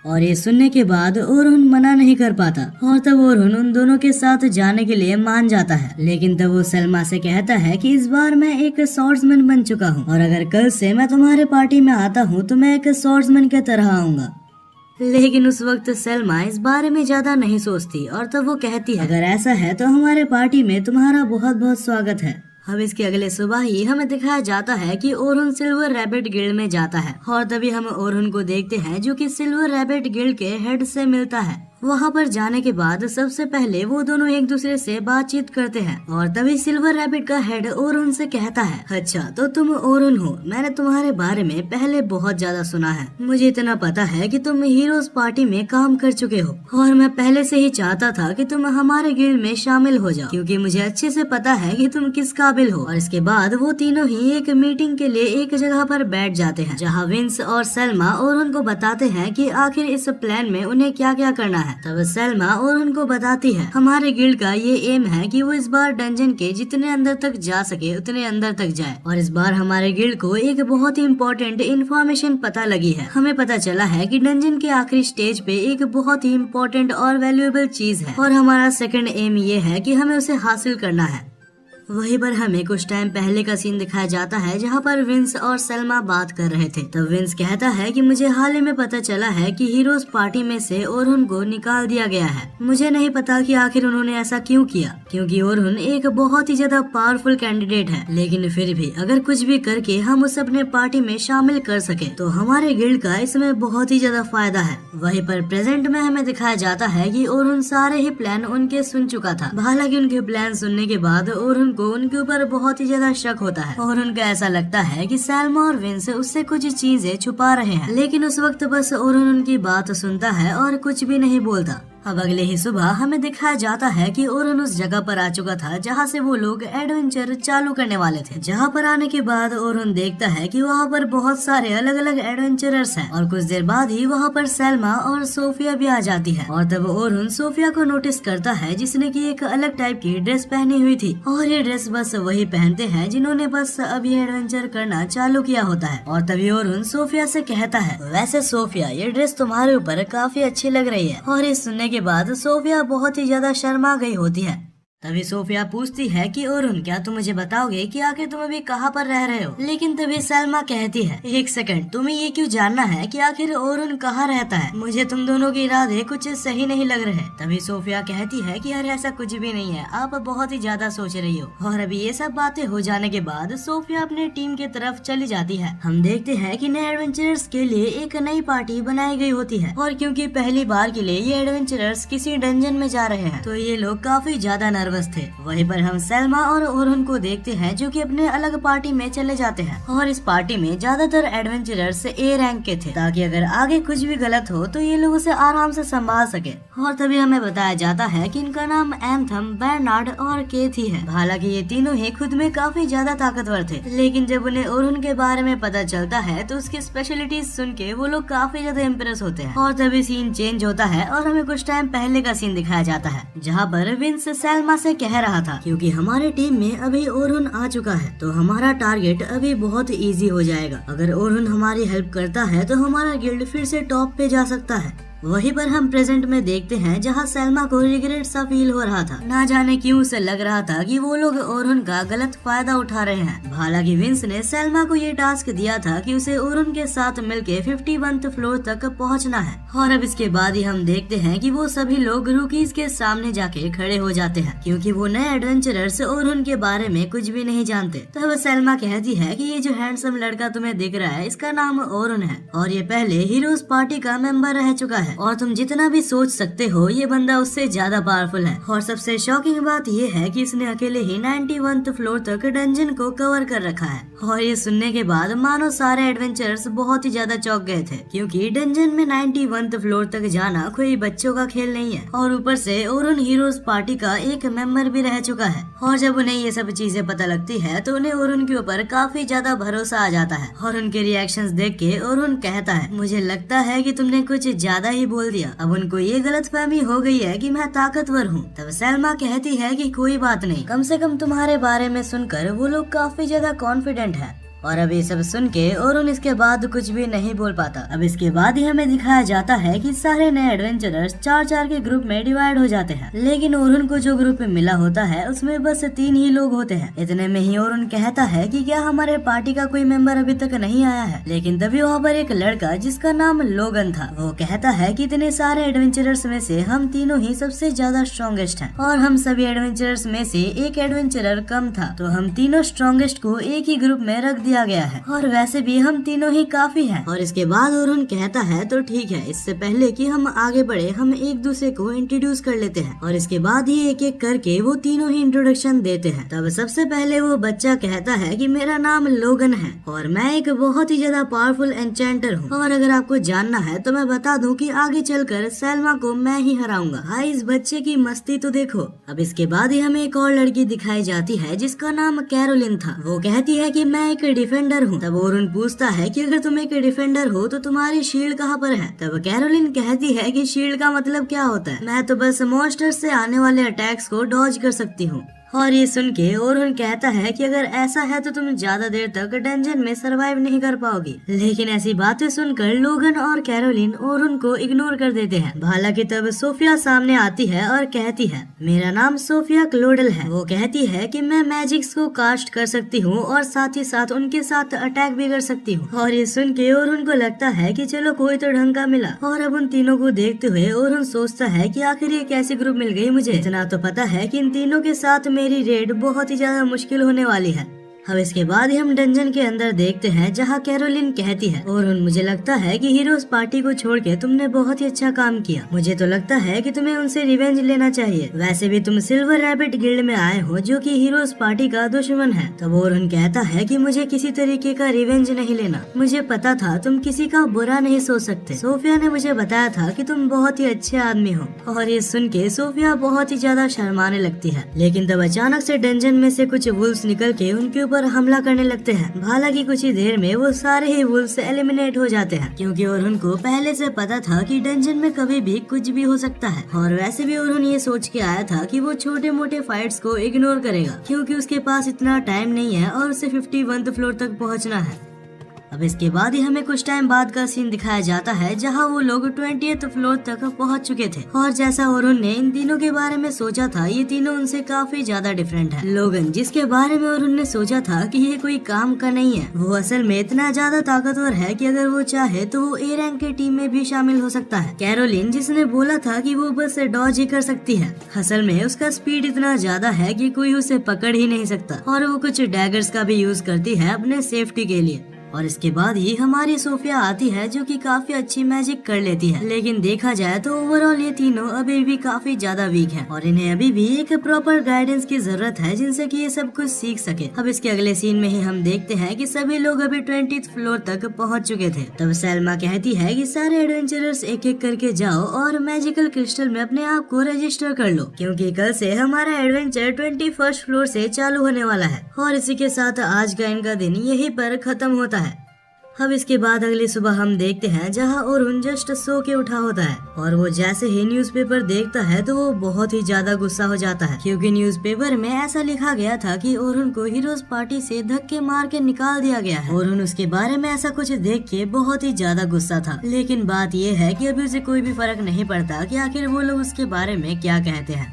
और ये सुनने के बाद ओरहुन मना नहीं कर पाता और तब ओरहुन उन दोनों के साथ जाने के लिए मान जाता है। लेकिन तब वो सलमा से कहता है कि इस बार मैं एक स्वॉर्ड्समैन बन चुका हूँ और अगर कल से मैं तुम्हारे पार्टी में आता हूँ तो मैं एक स्वॉर्ड्समैन की तरह आऊंगा। लेकिन उस वक्त सलमा इस बारे में ज्यादा नहीं सोचती और तब वो कहती है, अगर ऐसा है तो हमारे पार्टी में तुम्हारा बहुत बहुत स्वागत है। अब इसके अगले सुबह ही हमें दिखाया जाता है कि ओरहुन सिल्वर रैबिट गिल्ड में जाता है और तभी हम ओरहुन को देखते हैं जो कि सिल्वर रैबिट गिल्ड के हेड से मिलता है। वहाँ पर जाने के बाद सबसे पहले वो दोनों एक दूसरे से बातचीत करते हैं और तभी सिल्वर रैबिट का हेड ओरहुन से कहता है, अच्छा तो तुम ओरहुन हो, मैंने तुम्हारे बारे में पहले बहुत ज्यादा सुना है। मुझे इतना पता है कि तुम हीरोज पार्टी में काम कर चुके हो और मैं पहले से ही चाहता था कि तुम हमारे गिल्ड में शामिल हो जाओ, क्योंकि मुझे अच्छे से पता है कि तुम किस काबिल हो। और इसके बाद वो तीनों ही एक मीटिंग के लिए एक जगह पर बैठ जाते हैं, जहाँ विंस और सलमा ओरहुन को बताते हैं कि आखिर इस प्लान में उन्हें क्या क्या करना है। तब सलमा ओरहुन को बताती है, हमारे गिल्ड का ये एम है कि वो इस बार डंजन के जितने अंदर तक जा सके उतने अंदर तक जाए। और इस बार हमारे गिल्ड को एक बहुत ही इम्पोर्टेंट इन्फॉर्मेशन पता लगी है। हमें पता चला है कि डंजन के आखिरी स्टेज पे एक बहुत ही इम्पोर्टेंट और वैल्यूएबल चीज है और हमारा सेकंड एम ये है कि हमें उसे हासिल करना है। वहीं पर हमें कुछ टाइम पहले का सीन दिखाया जाता है जहाँ पर विंस और सलमा बात कर रहे थे। तब विंस कहता है कि मुझे हाल ही में पता चला है कि हीरोज पार्टी में से ओरहुन को निकाल दिया गया है। मुझे नहीं पता कि आखिर उन्होंने ऐसा क्यों किया, क्योंकि ओरहुन एक बहुत ही ज्यादा पावरफुल कैंडिडेट है। लेकिन फिर भी अगर कुछ भी करके हम उसे अपने पार्टी में शामिल कर सके तो हमारे गिल्ड का इसमें बहुत ही ज्यादा फायदा है। वहीं पर प्रेजेंट में हमें दिखाया जाता है कि ओरहुन सारे ही प्लान उनके सुन चुका था। हालांकि उनके प्लान सुनने के बाद ओरहुन को उनके ऊपर बहुत ही ज्यादा शक होता है और उनका ऐसा लगता है कि सलमा और विंस उससे कुछ चीजें छुपा रहे हैं। लेकिन उस वक्त बस ओरहुन उनकी बात सुनता है और कुछ भी नहीं बोलता। अब अगले ही सुबह हमें दिखाया जाता है कि ओरन उस जगह पर आ चुका था जहाँ से वो लोग एडवेंचर चालू करने वाले थे। जहाँ पर आने के बाद ओरन देखता है कि वहाँ पर बहुत सारे अलग अलग एडवेंचरर्स हैं और कुछ देर बाद ही वहाँ पर सैल्मा और सोफिया भी आ जाती है। और तब ओरन सोफिया को नोटिस करता है जिसने की एक अलग टाइप की ड्रेस पहनी हुई थी और ये ड्रेस बस वही पहनते हैं जिन्होंने बस अभी एडवेंचर करना चालू किया होता है। और तभी ओरन सोफिया से कहता है, वैसे सोफिया ये ड्रेस तुम्हारे ऊपर काफी अच्छी लग रही है। और ये सुनने के बाद सोफिया बहुत ही ज्यादा शर्मा गई होती है। तभी सोफिया पूछती है कि ओरन क्या तुम मुझे बताओगे कि आखिर तुम अभी कहाँ पर रह रहे हो। लेकिन तभी सैल्मा कहती है, एक सेकंड, तुम्हें ये क्यों जानना है कि आखिर ओरन कहाँ रहता है? मुझे तुम दोनों के इरादे कुछ सही नहीं लग रहे। तभी सोफिया कहती है कि अरे ऐसा कुछ भी नहीं है, आप बहुत ही ज्यादा सोच रही हो। और अभी ये सब बातें हो जाने के बाद सोफिया अपने टीम की तरफ चली जाती है। हम देखते हैं कि नए एडवेंचरर्स के लिए एक नई पार्टी बनाई गई होती है और क्योंकि पहली बार के लिए ये एडवेंचरर्स किसी डंजन में जा रहे हैं तो ये लोग काफी ज्यादा नर्वस थे। वहीं पर हम सैल्मा और ओरन को देखते हैं जो कि अपने अलग पार्टी में चले जाते हैं और इस पार्टी में ज्यादातर एडवेंचरर्स ए रैंक के थे ताकि अगर आगे कुछ भी गलत हो तो ये लोग उसे आराम से संभाल सके। और तभी हमें बताया जाता है कि इनका नाम एंथम, बर्नार्ड और केथी है। हालांकि ये तीनों ही खुद में काफी ज्यादा ताकतवर थे, लेकिन जब उन्हें ओरन के बारे में पता चलता है तो उसकी स्पेशलिटीज सुन के वो लोग काफी ज्यादा इम्प्रेस होते हैं। और तभी सीन चेंज होता है और हमें कुछ टाइम पहले का सीन दिखाया जाता है जहाँ पर विंस सैल्मा से कह रहा था क्योंकि हमारे टीम में अभी ओरन आ चुका है तो हमारा टारगेट अभी बहुत इजी हो जाएगा। अगर ओरन हमारी हेल्प करता है तो हमारा गिल्ड फिर से टॉप पे जा सकता है। वहीं पर हम प्रेजेंट में देखते हैं जहां सैल्मा को रिग्रेट सा फील हो रहा था। ना जाने क्यों उसे लग रहा था कि वो लोग ओरन का गलत फायदा उठा रहे हैं। हालांकि विंस ने सैल्मा को ये टास्क दिया था कि उसे ओरन के साथ मिलके 51th फ्लोर तक पहुंचना है। और अब इसके बाद ही हम देखते हैं कि वो सभी लोग रूकीज के सामने जाके खड़े हो जाते हैं क्योंकि वो नए एडवेंचरर्स ओरन के बारे में कुछ भी नहीं जानते। तब सैल्मा कहती है कि ये जो हैंडसम लड़का तुम्हें दिख रहा है इसका नाम ओरन है और ये पहले हीरोज पार्टी का मेंबर रह चुका है और तुम जितना भी सोच सकते हो ये बंदा उससे ज्यादा पावरफुल है। और सबसे शॉकिंग बात ये है कि इसने अकेले ही 91th फ्लोर तक डंजन को कवर कर रखा है। और ये सुनने के बाद मानो सारे एडवेंचरर्स बहुत ही ज्यादा चौंक गए थे क्योंकि डंजन में 91th फ्लोर तक जाना कोई बच्चों का खेल नहीं है। और ऊपर से ओरन हीरोज पार्टी का एक मेंबर भी रह चुका है। और जब उन्हें ये सब चीजें पता लगती है तो उन्हें ओरन के ऊपर काफी ज्यादा भरोसा आ जाता है। और उनके रिएक्शंस देख के ओरन कहता है, मुझे लगता है कि तुमने कुछ ज्यादा ही बोल दिया। अब उनको ये गलतफहमी हो गई है कि मैं ताकतवर हूँ। तब सैल्मा कहती है कि कोई बात नहीं, कम से कम तुम्हारे बारे में सुनकर वो लोग काफी ज्यादा कॉन्फिडेंट है। और अब ये सब सुन के ओरन इसके बाद कुछ भी नहीं बोल पाता। अब इसके बाद ही हमें दिखाया जाता है कि सारे नए एडवेंचरर्स 4-4 के ग्रुप में डिवाइड हो जाते हैं, लेकिन ओरन को जो ग्रुप मिला होता है उसमें बस 3 ही लोग होते हैं। इतने में ही ओरन कहता है कि क्या हमारे पार्टी का कोई मेंबर अभी तक नहीं आया है। लेकिन तभी वहाँ पर एक लड़का जिसका नाम लोगन था वो कहता है कि इतने सारे एडवेंचरर्स में से हम तीनों ही सबसे ज्यादा स्ट्रॉन्गेस्ट हैं और हम सभी एडवेंचरर्स में से एक एडवेंचरर कम था तो हम तीनों स्ट्रॉन्गेस्ट को एक ही ग्रुप में रख दिया गया है और वैसे भी हम तीनों ही काफी हैं। और इसके बाद ओरन कहता है तो ठीक है, इससे पहले कि हम आगे बढ़े हम एक दूसरे को इंट्रोड्यूस कर लेते हैं। और इसके बाद ही एक एक करके वो तीनों ही इंट्रोडक्शन देते हैं। तब सबसे पहले वो बच्चा कहता है कि मेरा नाम लोगन है और मैं एक बहुत ही ज्यादा पावरफुल एन्चेंटर हूँ और अगर आपको जानना है तो मैं बता दूं कि आगे चलकर सैल्मा को मैं ही हराऊंगा। भाई इस बच्चे की मस्ती तो देखो। अब इसके बाद ही हमें एक और लड़की दिखाई जाती है जिसका नाम कैरोलिन था। वो कहती है कि मैं एक डिफेंडर हूँ। तब ओरन पूछता है कि अगर तुम एक डिफेंडर हो तो तुम्हारी शील्ड कहाँ पर है। तब कैरोलिन कहती है कि शील्ड का मतलब क्या होता है, मैं तो बस मॉन्स्टर से आने वाले अटैक्स को डॉज कर सकती हूँ। और ये सुन के ओरन कहता है कि अगर ऐसा है तो तुम ज्यादा देर तक डंजन में सरवाइव नहीं कर पाओगी। लेकिन ऐसी बातें सुनकर लोगन और कैरोलिन ओरन को इग्नोर कर देते हैं। हालांकि तब सोफिया सामने आती है और कहती है मेरा नाम सोफिया क्लोडल है। वो कहती है कि मैं मैजिक्स को कास्ट कर सकती हूँ और साथ ही साथ उनके साथ अटैक भी कर सकती हूँ। और ये सुन के ओरन को लगता है कि चलो कोई तो ढंग का मिला। और अब उन तीनों को देखते हुए ओरन सोचता है कि आखिर ये कैसी ग्रुप मिल गई मुझे। इतना तो पता है कि इन तीनों के साथ मेरी रेड बहुत ही ज्यादा मुश्किल होने वाली है। अब इसके बाद ही हम डंजन के अंदर देखते हैं जहाँ कैरोलिन कहती है, और मुझे लगता है कि हीरोज पार्टी को छोड़ के तुमने बहुत ही अच्छा काम किया। मुझे तो लगता है कि तुम्हें उनसे रिवेंज लेना चाहिए। वैसे भी तुम सिल्वर रैबिट गिल्ड में आए हो जो कि हीरोज पार्टी का दुश्मन है। तब ओरुन कहता है कि मुझे किसी तरीके का रिवेंज नहीं लेना। मुझे पता था तुम किसी का बुरा नहीं सोच सकते। सोफिया ने मुझे बताया था कि तुम बहुत ही अच्छे आदमी हो। और ये सुन के सोफिया बहुत ही ज्यादा शर्माने लगती है। लेकिन तब अचानक से डंजन में से कुछ वुल्फ्स निकल के उनके पर हमला करने लगते हैं। हालांकि कुछ ही देर में वो सारे ही वुल्फ्स एलिमिनेट हो जाते हैं, क्योंकि ओरुन को पहले से पता था कि डंजन में कभी भी कुछ भी हो सकता है। और वैसे भी ओरुन ये सोच के आया था कि वो छोटे मोटे फाइट्स को इग्नोर करेगा, क्योंकि उसके पास इतना टाइम नहीं है और उसे 51th फ्लोर तक पहुँचना है। अब इसके बाद ही हमें कुछ टाइम बाद का सीन दिखाया जाता है जहां वो लोग 20th फ्लोर तक पहुंच चुके थे। और जैसा ओरुन ने इन तीनों के बारे में सोचा था, ये तीनों उनसे काफी ज्यादा डिफरेंट है। लोगन, जिसके बारे में ओरुन ने सोचा था कि ये कोई काम का नहीं है, वो असल में इतना ज्यादा ताकतवर है कि अगर वो चाहे तो वो ए रैंक की टीम में भी शामिल हो सकता है। कैरोलिन, जिसने बोला था कि वो बस डॉज ही कर सकती है, असल में उसका स्पीड इतना ज्यादा है कि कोई उसे पकड़ ही नहीं सकता। और वो कुछ डैगर्स का भी यूज करती है अपने सेफ्टी के लिए। और इसके बाद ही हमारी सोफिया आती है जो कि काफी अच्छी मैजिक कर लेती है। लेकिन देखा जाए तो ओवरऑल ये तीनों अभी भी काफी ज्यादा वीक हैं और इन्हें अभी भी एक प्रॉपर गाइडेंस की जरूरत है जिनसे कि ये सब कुछ सीख सके। अब इसके अगले सीन में ही हम देखते हैं कि सभी लोग अभी 20th फ्लोर तक पहुंच चुके थे। तब सैल्मा कहती है कि सारे एडवेंचरर्स एक एक करके जाओ और मैजिकल क्रिस्टल में अपने आप को रजिस्टर कर लो, क्योंकि कल से हमारा एडवेंचर 21st फ्लोर से चालू होने वाला है। और इसी के साथ आज का इनका दिन यहीं पर खत्म होता है। अब इसके बाद अगली सुबह हम देखते हैं जहां ओरुन जस्ट सो के उठा होता है और वो जैसे ही न्यूज़पेपर देखता है तो वो बहुत ही ज्यादा गुस्सा हो जाता है, क्योंकि न्यूज़पेपर में ऐसा लिखा गया था कि ओरुन को हीरोज पार्टी से धक्के मार के निकाल दिया गया है। ओरुन उसके बारे में ऐसा कुछ देख के बहुत ही ज्यादा गुस्सा था। लेकिन बात ये है कि अभी उसे कोई भी फर्क नहीं पड़ता कि आखिर वो लोग उसके बारे में क्या कहते हैं।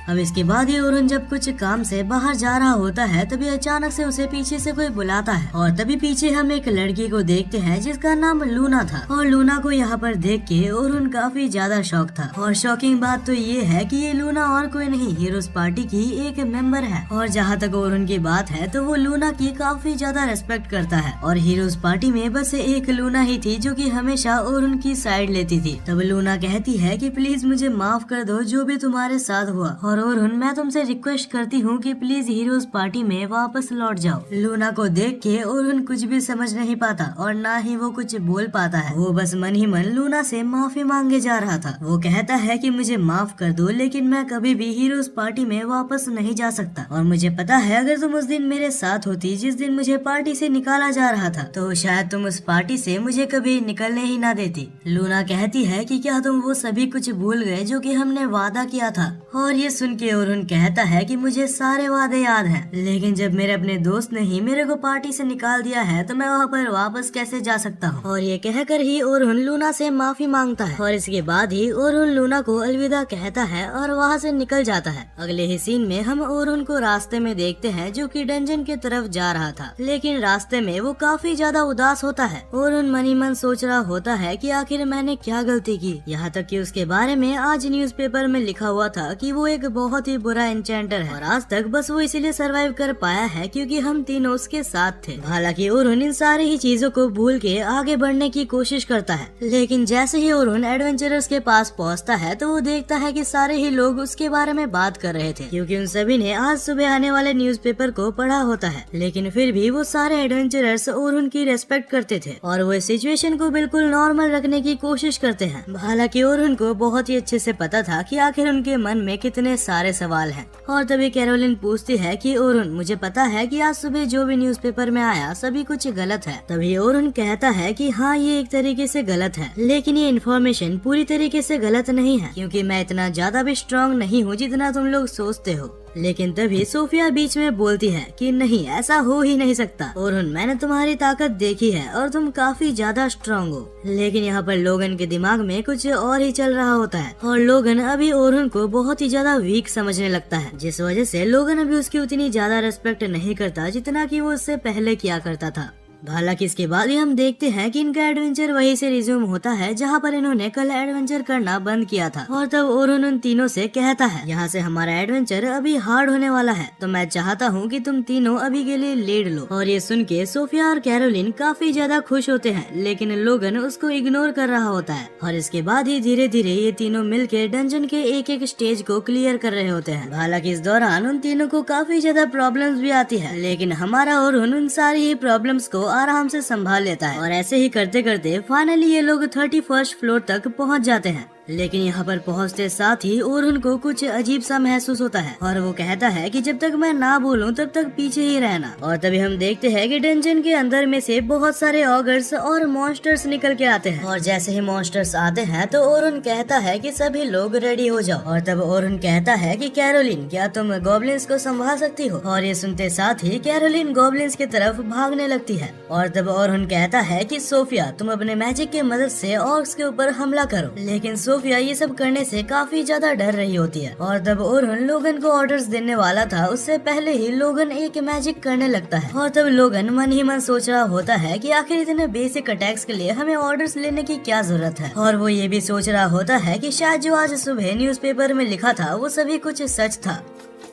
अब इसके बाद ही ओरुन जब कुछ काम से बाहर जा रहा होता है तभी अचानक से उसे पीछे से कोई बुलाता है और तभी पीछे हम एक लड़की को देखते हैं जिसका नाम लूना था। और लूना को यहाँ पर देख के ओरुन काफी ज्यादा शॉक था। और शॉकिंग बात तो ये है कि ये लूना और कोई नहीं, हीरोज पार्टी की एक मेंबर है। और जहाँ तक ओरुन की बात है तो वो लूना की काफी ज्यादा रेस्पेक्ट करता है और हीरोज पार्टी में बस एक लूना ही थी जो कि हमेशा ओरुन की साइड लेती थी। तब लूना कहती है कि प्लीज मुझे माफ कर दो जो भी तुम्हारे साथ हुआ, और ओरुन मैं तुमसे रिक्वेस्ट करती हूँ कि प्लीज हीरोज पार्टी में वापस लौट जाओ। लूना को देख के ओरुन कुछ भी समझ नहीं पाता और ना ही वो कुछ बोल पाता है। वो बस मन ही मन लूना से माफी मांगे जा रहा था। वो कहता है कि मुझे माफ कर दो, लेकिन मैं कभी भी हीरोज पार्टी में वापस नहीं जा सकता। और मुझे पता है अगर तुम उस दिन मेरे साथ होती जिस दिन मुझे पार्टी से निकाला जा रहा था तो शायद तुम उस पार्टी से मुझे कभी निकलने ही ना देती। लूना कहती है कि क्या तुम वो सभी कुछ भूल गए जो कि हमने वादा किया था। और ये सुन के ओरुन कहता है कि मुझे सारे वादे याद हैं, लेकिन जब मेरे अपने दोस्त ने ही मेरे को पार्टी से निकाल दिया है तो मैं वहाँ पर वापस कैसे जा सकता हूँ। और ये कहकर ही ओरुन लूना से माफी मांगता है और इसके बाद ही ओरुन लूना को अलविदा कहता है और वहाँ से निकल जाता है। अगले ही सीन में हम ओरुन को रास्ते में देखते हैं जो कि डंजन की तरफ जा रहा था, लेकिन रास्ते में वो काफी ज्यादा उदास होता है। ओरुन मन ही मन सोच रहा होता है कि आखिर मैंने क्या गलती की, यहाँ तक कि उसके बारे में आज न्यूज़पेपर में लिखा हुआ था कि वो एक बहुत ही बुरा एन्चेंटर है और आज तक बस वो इसीलिए सरवाइव कर पाया है क्योंकि हम तीनों उसके साथ थे। हालांकि ओरुन इन सारी ही चीजों को भूल के आगे बढ़ने की कोशिश करता है, लेकिन जैसे ही ओरुन एडवेंचरर्स के पास पहुंचता है तो वो देखता है कि सारे ही लोग उसके बारे में बात कर रहे थे, क्योंकि उन सभी ने आज सुबह आने वाले न्यूज़पेपर को पढ़ा होता है। लेकिन फिर भी वो सारे एडवेंचरर्स ओरुन की रेस्पेक्ट करते थे और वो इस सिचुएशन को बिल्कुल नॉर्मल रखने की कोशिश करते हैं। हालांकि ओरुन को बहुत ही अच्छे से पता था कि आखिर उनके मन में कितने सारे सवाल हैं। और तभी कैरोलिन पूछती है कि ओरुन मुझे पता है कि आज सुबह जो भी न्यूज़पेपर में आया सभी कुछ गलत है। तभी ओरुन कहता है कि हाँ ये एक तरीके से गलत है, लेकिन ये इन्फॉर्मेशन पूरी तरीके से गलत नहीं है क्योंकि मैं इतना ज्यादा भी स्ट्रॉन्ग नहीं हूँ जितना तुम लोग सोचते हो। लेकिन तभी सोफिया बीच में बोलती है कि नहीं ऐसा हो ही नहीं सकता ओरुन, मैंने तुम्हारी ताकत देखी है और तुम काफी ज्यादा स्ट्रॉन्ग हो। लेकिन यहाँ पर लोगन के दिमाग में कुछ और ही चल रहा होता है और लोगन अभी ओरुन को बहुत ही ज्यादा वीक समझने लगता है, जिस वजह से लोगन अभी उसकी उतनी ज्यादा रेस्पेक्ट नहीं करता जितना कि वो उससे पहले किया करता था। हालांकि इसके बाद ही हम देखते हैं कि इनका एडवेंचर वहीं से रिज्यूम होता है जहाँ पर इन्होंने कल एडवेंचर करना बंद किया था। और तब ओरुन उन तीनों से कहता है, यहाँ से हमारा एडवेंचर अभी हार्ड होने वाला है, तो मैं चाहता हूँ कि तुम तीनों अभी के लिए लीड लो। और ये सुन के सोफिया और कैरोलिन काफी ज्यादा खुश होते हैं, लेकिन लोगन उसको इग्नोर कर रहा होता है। और इसके बाद ही धीरे धीरे ये तीनों मिलके डंजन के एक एक स्टेज को क्लियर कर रहे होते हैं। हालांकि इस दौरान उन तीनों को काफी ज्यादा प्रॉब्लम्स भी आती है, लेकिन हमारा ओरुन उन सारी ही प्रॉब्लम्स को आराम से संभाल लेता है। और ऐसे ही करते करते फाइनली ये लोग 31st फ्लोर तक पहुंच जाते हैं। लेकिन यहाँ पर पहुँचते साथ ही ओरुन को कुछ अजीब सा महसूस होता है और वो कहता है कि जब तक मैं ना बोलूं तब तक पीछे ही रहना। और तभी हम देखते हैं कि डंजन के अंदर में से बहुत सारे ऑगर्स और मॉन्स्टर्स निकल के आते हैं। और जैसे ही मॉन्स्टर्स आते हैं तो ओरुन कहता है कि सभी लोग रेडी हो जाओ। और तब ओरुन कहता है कि कैरोलिन, क्या तुम गॉब्लिन्स को संभाल सकती हो? और ये सुनते साथ ही कैरोलिन गॉब्लिन्स की तरफ भागने लगती है। और तब ओरुन कहता है कि सोफिया, तुम अपने मैजिक की मदद से ऑर्क्स के ऊपर हमला करो। लेकिन सोफिया ये सब करने से काफी ज्यादा डर रही होती है। और तब ओरुन लोगन को ऑर्डर्स देने वाला था, उससे पहले ही लोगन एक मैजिक करने लगता है। और तब लोगन मन ही मन सोच रहा होता है कि आखिर इतने बेसिक अटैक्स के लिए हमें ऑर्डर्स लेने की क्या जरूरत है। और वो ये भी सोच रहा होता है कि शायद जो आज सुबह न्यूज़पेपर में लिखा था वो सभी कुछ सच था।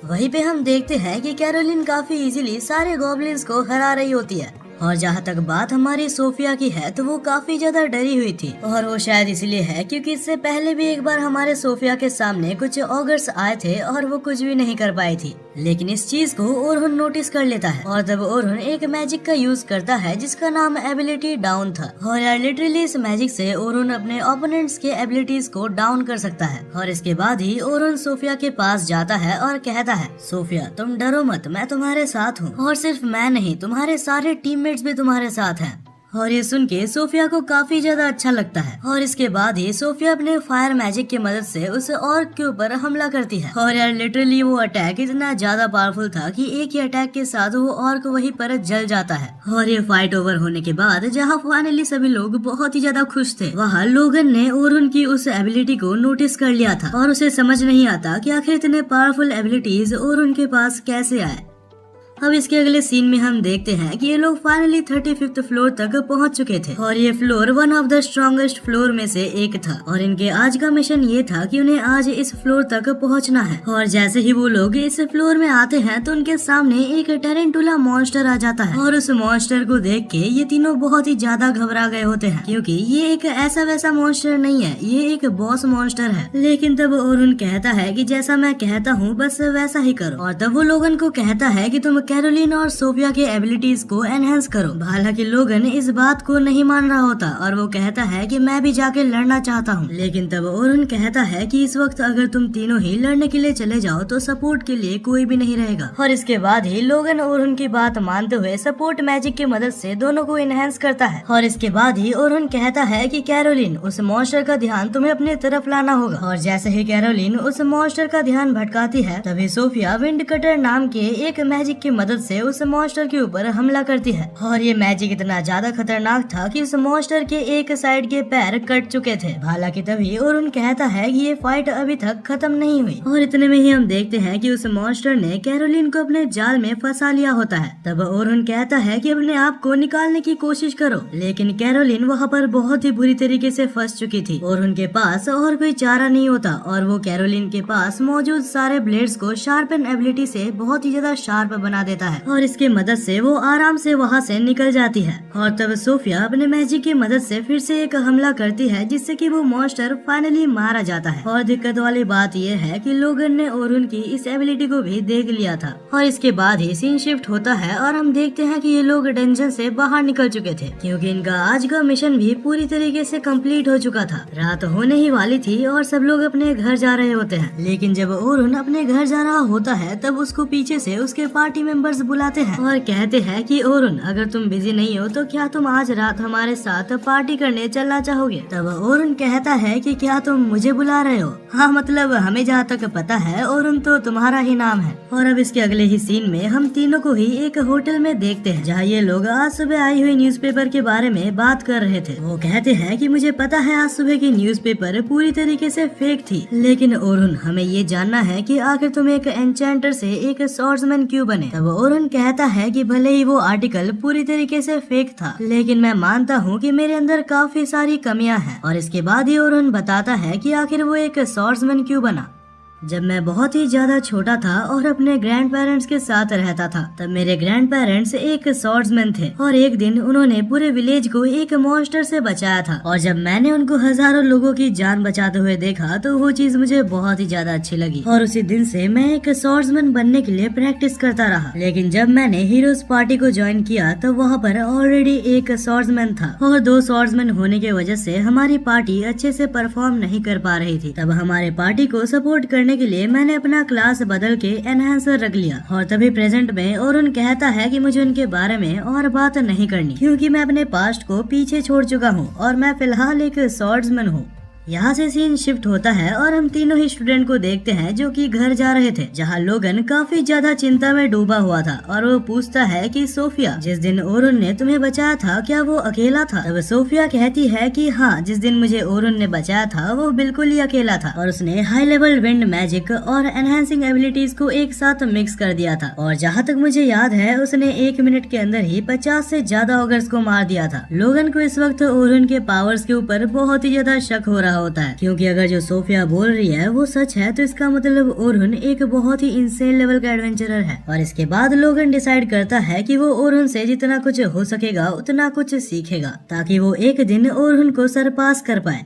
वहीं पे हम देखते हैं कि कैरोलिन काफी इजीली सारे गॉब्लिन्स को हरा रही होती है। और जहाँ तक बात हमारी सोफिया की है तो वो काफी ज्यादा डरी हुई थी। और वो शायद इसलिए है क्योंकि इससे पहले भी एक बार हमारे सोफिया के सामने कुछ ऑगर्स आए थे और वो कुछ भी नहीं कर पाई थी। लेकिन इस चीज को ओरुन नोटिस कर लेता है और तब ओरुन एक मैजिक का यूज करता है जिसका नाम एबिलिटी डाउन था। और यार लिटरली इस मैजिक से ओरुन अपने ओपोनेंट्स के एबिलिटीज को डाउन कर सकता है। और इसके बाद ही ओरुन सोफिया के पास जाता है और कहता है, सोफिया तुम डरो मत, मैं तुम्हारे साथ हूँ। और सिर्फ मैं नहीं, तुम्हारे सारे टीममेट्स भी तुम्हारे साथ हैं। और ये सुन के सोफिया को काफी ज्यादा अच्छा लगता है। और इसके बाद ही सोफिया अपने फायर मैजिक की मदद से उस ऑर्क के ऊपर हमला करती है। और यार लिटरली वो अटैक इतना ज्यादा पावरफुल था कि एक ही अटैक के साथ वो ऑर्क वहीं पर जल जाता है। और ये फाइट ओवर होने के बाद जहाँ फाइनली सभी लोग बहुत ही ज्यादा खुश थे, वहाँ लोगन ने ओरुन की उस एबिलिटी को नोटिस कर लिया था। और उसे समझ नहीं आता कि आखिर इतने पावरफुल एबिलिटीज ओरुन के पास कैसे आए। अब इसके अगले सीन में हम देखते हैं कि ये लोग फाइनली 35th फ्लोर तक पहुंच चुके थे। और ये floor one of the strongest floor में से एक था। और इनके आज का मिशन ये था कि उन्हें आज इस फ्लोर तक पहुंचना है। और जैसे ही वो लोग इस फ्लोर में आते हैं तो उनके सामने एक टेरेंटुला मॉन्स्टर आ जाता है। और उस मॉन्स्टर को देख के ये तीनों बहुत ही ज्यादा घबरा गए होते हैं, क्योंकि ये एक ऐसा वैसा मॉन्स्टर नहीं है, ये एक बॉस मॉन्स्टर है। लेकिन तब ओरुन कहता है कि जैसा मैं कहता हूँ बस वैसा ही करो। और तब वो लोगन को कहता है कि तुम कैरोलिन और सोफिया के एबिलिटीज को एनहेंस करो। हालांकि लोगन इस बात को नहीं मान रहा होता और वो कहता है कि मैं भी जाके लड़ना चाहता हूँ। लेकिन तब ओरुन कहता है कि इस वक्त अगर तुम तीनों ही लड़ने के लिए चले जाओ तो सपोर्ट के लिए कोई भी नहीं रहेगा। और इसके बाद ही लोगन ओरुन की बात मानते हुए सपोर्ट मैजिक की मदद से दोनों को एनहेंस करता है। और इसके बाद ही ओरुन कहता है कि कैरोलिन, उस मॉन्स्टर का ध्यान तुम्हें अपनी तरफ लाना होगा। और जैसे ही कैरोलिन उस मॉन्स्टर का ध्यान भटकाती है, तभी सोफिया विंड कटर नाम के एक मैजिक की मदद से उस मॉन्स्टर के ऊपर हमला करती है। और ये मैजिक इतना ज्यादा खतरनाक था कि उस मॉन्स्टर के एक साइड के पैर कट चुके थे। हालांकि तभी ओरुन कहता है कि ये फाइट अभी तक खत्म नहीं हुई। और इतने में ही हम देखते हैं कि उस मॉन्स्टर ने कैरोलिन को अपने जाल में फंसा लिया होता है। तब ओरुन कहता है कि अपने आप को निकालने की कोशिश करो, लेकिन कैरोलिन वहाँ पर बहुत ही बुरी तरीके से फंस चुकी थी और उनके पास और कोई चारा नहीं होता। और वो कैरोलिन के पास मौजूद सारे ब्लेड्स को शार्पन एबिलिटी से बहुत ही ज्यादा शार्प बना देता है। और इसकी मदद से वो आराम से वहाँ से निकल जाती है। और तब सोफिया अपने मैजिक की मदद से फिर से एक हमला करती है, जिससे कि वो मॉन्स्टर फाइनली मारा जाता है। और दिक्कत वाली बात ये है कि लोगन ने ओरुन की इस एबिलिटी को भी देख लिया था। और इसके बाद ही सीन शिफ्ट होता है और हम देखते हैं कि ये लोग डंजन से बाहर निकल चुके थे, क्योंकि इनका आज का मिशन भी पूरी तरीके से कंप्लीट हो चुका था। रात होने ही वाली थी और सब लोग अपने घर जा रहे होते हैं। लेकिन जब ओरुन अपने घर जा रहा होता है तब उसको पीछे से उसके पार्टी मेंबर्स बुलाते हैं और कहते हैं कि ओरुन, अगर तुम बिजी नहीं हो तो क्या तुम आज रात हमारे साथ पार्टी करने चलना चाहोगे? तब ओरुन कहता है कि क्या तुम मुझे बुला रहे हो? हाँ, मतलब हमें जहाँ तक पता है ओरुन तो तुम्हारा ही नाम है। और अब इसके अगले ही सीन में हम तीनों को ही एक होटल में देखते हैं, जहाँ ये लोग आज सुबह आई हुई न्यूज़पेपर के बारे में बात कर रहे थे। वो कहते हैं कि मुझे पता है आज सुबह की न्यूज़पेपर पूरी तरीके से फेक थी, लेकिन ओरुन हमें ये जानना है कि आखिर तुम एक एन्चेंटर से एक स्वॉर्ड्समैन क्यों बने? तब तब ओरहन कहता है कि भले ही वो आर्टिकल पूरी तरीके से फेक था, लेकिन मैं मानता हूँ कि मेरे अंदर काफी सारी कमियां हैं। और इसके बाद ही ओरहन बताता है कि आखिर वो एक स्वॉर्ड्समैन क्यों बना। जब मैं बहुत ही ज्यादा छोटा था और अपने ग्रैंड पेरेंट्स के साथ रहता था, तब मेरे ग्रैंड पेरेंट्स एक स्वॉर्ड्समैन थे और एक दिन उन्होंने पूरे विलेज को एक मॉन्स्टर से बचाया था। और जब मैंने उनको हजारों लोगों की जान बचाते हुए देखा तो वो चीज मुझे बहुत ही ज्यादा अच्छी लगी और उसी दिन से मैं एक स्वॉर्ड्समैन बनने के लिए प्रैक्टिस करता रहा। लेकिन जब मैंने हीरोज पार्टी को ज्वाइन किया तो वहाँ पर ऑलरेडी एक स्वॉर्ड्समैन था और 2 स्वॉर्ड्समैन होने की वजह से हमारी पार्टी अच्छे से परफॉर्म नहीं कर पा रही थी। तब हमारे पार्टी को सपोर्ट करने के लिए मैंने अपना क्लास बदल के एनहांसर रख लिया। और तभी प्रेजेंट में ओरहन कहता है कि मुझे उनके बारे में और बात नहीं करनी, क्योंकि मैं अपने पास्ट को पीछे छोड़ चुका हूँ और मैं फिलहाल एक स्वॉर्ड्समैन हूँ। यहाँ से सीन शिफ्ट होता है और हम तीनों ही स्टूडेंट को देखते हैं जो कि घर जा रहे थे, जहाँ लोगन काफी ज्यादा चिंता में डूबा हुआ था और वो पूछता है कि सोफिया, जिस दिन ओरहन ने तुम्हें बचाया था क्या वो अकेला था? तब सोफिया कहती है कि हाँ, जिस दिन मुझे ओरहन ने बचाया था वो बिल्कुल ही अकेला था और उसने हाई लेवल विंड मैजिक और एनहांसिंग एबिलिटीज को एक साथ मिक्स कर दिया था। और जहाँ तक मुझे याद है उसने 1 मिनट के अंदर ही 50 से ज्यादा ऑगर्स को मार दिया था। लोगन को इस वक्त ओरहन के पावर्स के ऊपर बहुत ही ज्यादा शक हो रहा होता है, क्योंकि अगर जो सोफिया बोल रही है वो सच है तो इसका मतलब ओरहन एक बहुत ही इंसेन लेवल का एडवेंचरर है। और इसके बाद लोगन डिसाइड करता है कि वो ओरहन से जितना कुछ हो सकेगा उतना कुछ सीखेगा, ताकि वो एक दिन ओरहन को सरपास कर पाए।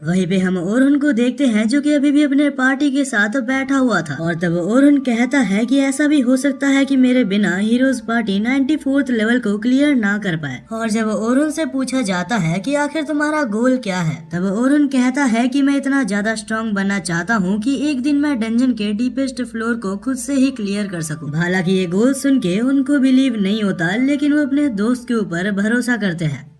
वहीं पे हम ओरहन को देखते हैं जो कि अभी भी अपने पार्टी के साथ बैठा हुआ था। और तब ओरहन कहता है कि ऐसा भी हो सकता है कि मेरे बिना हीरोज पार्टी 94th लेवल को क्लियर ना कर पाए। और जब ओरहन से पूछा जाता है कि आखिर तुम्हारा गोल क्या है, तब ओरहन कहता है कि मैं इतना ज्यादा स्ट्रॉन्ग बनना चाहता हूँ कि एक दिन मैं डंजन के डीपेस्ट फ्लोर को खुद से ही क्लियर कर सकूं। हालांकि ये गोल सुन के उनको बिलीव नहीं होता, लेकिन वो अपने दोस्त के ऊपर भरोसा करते हैं।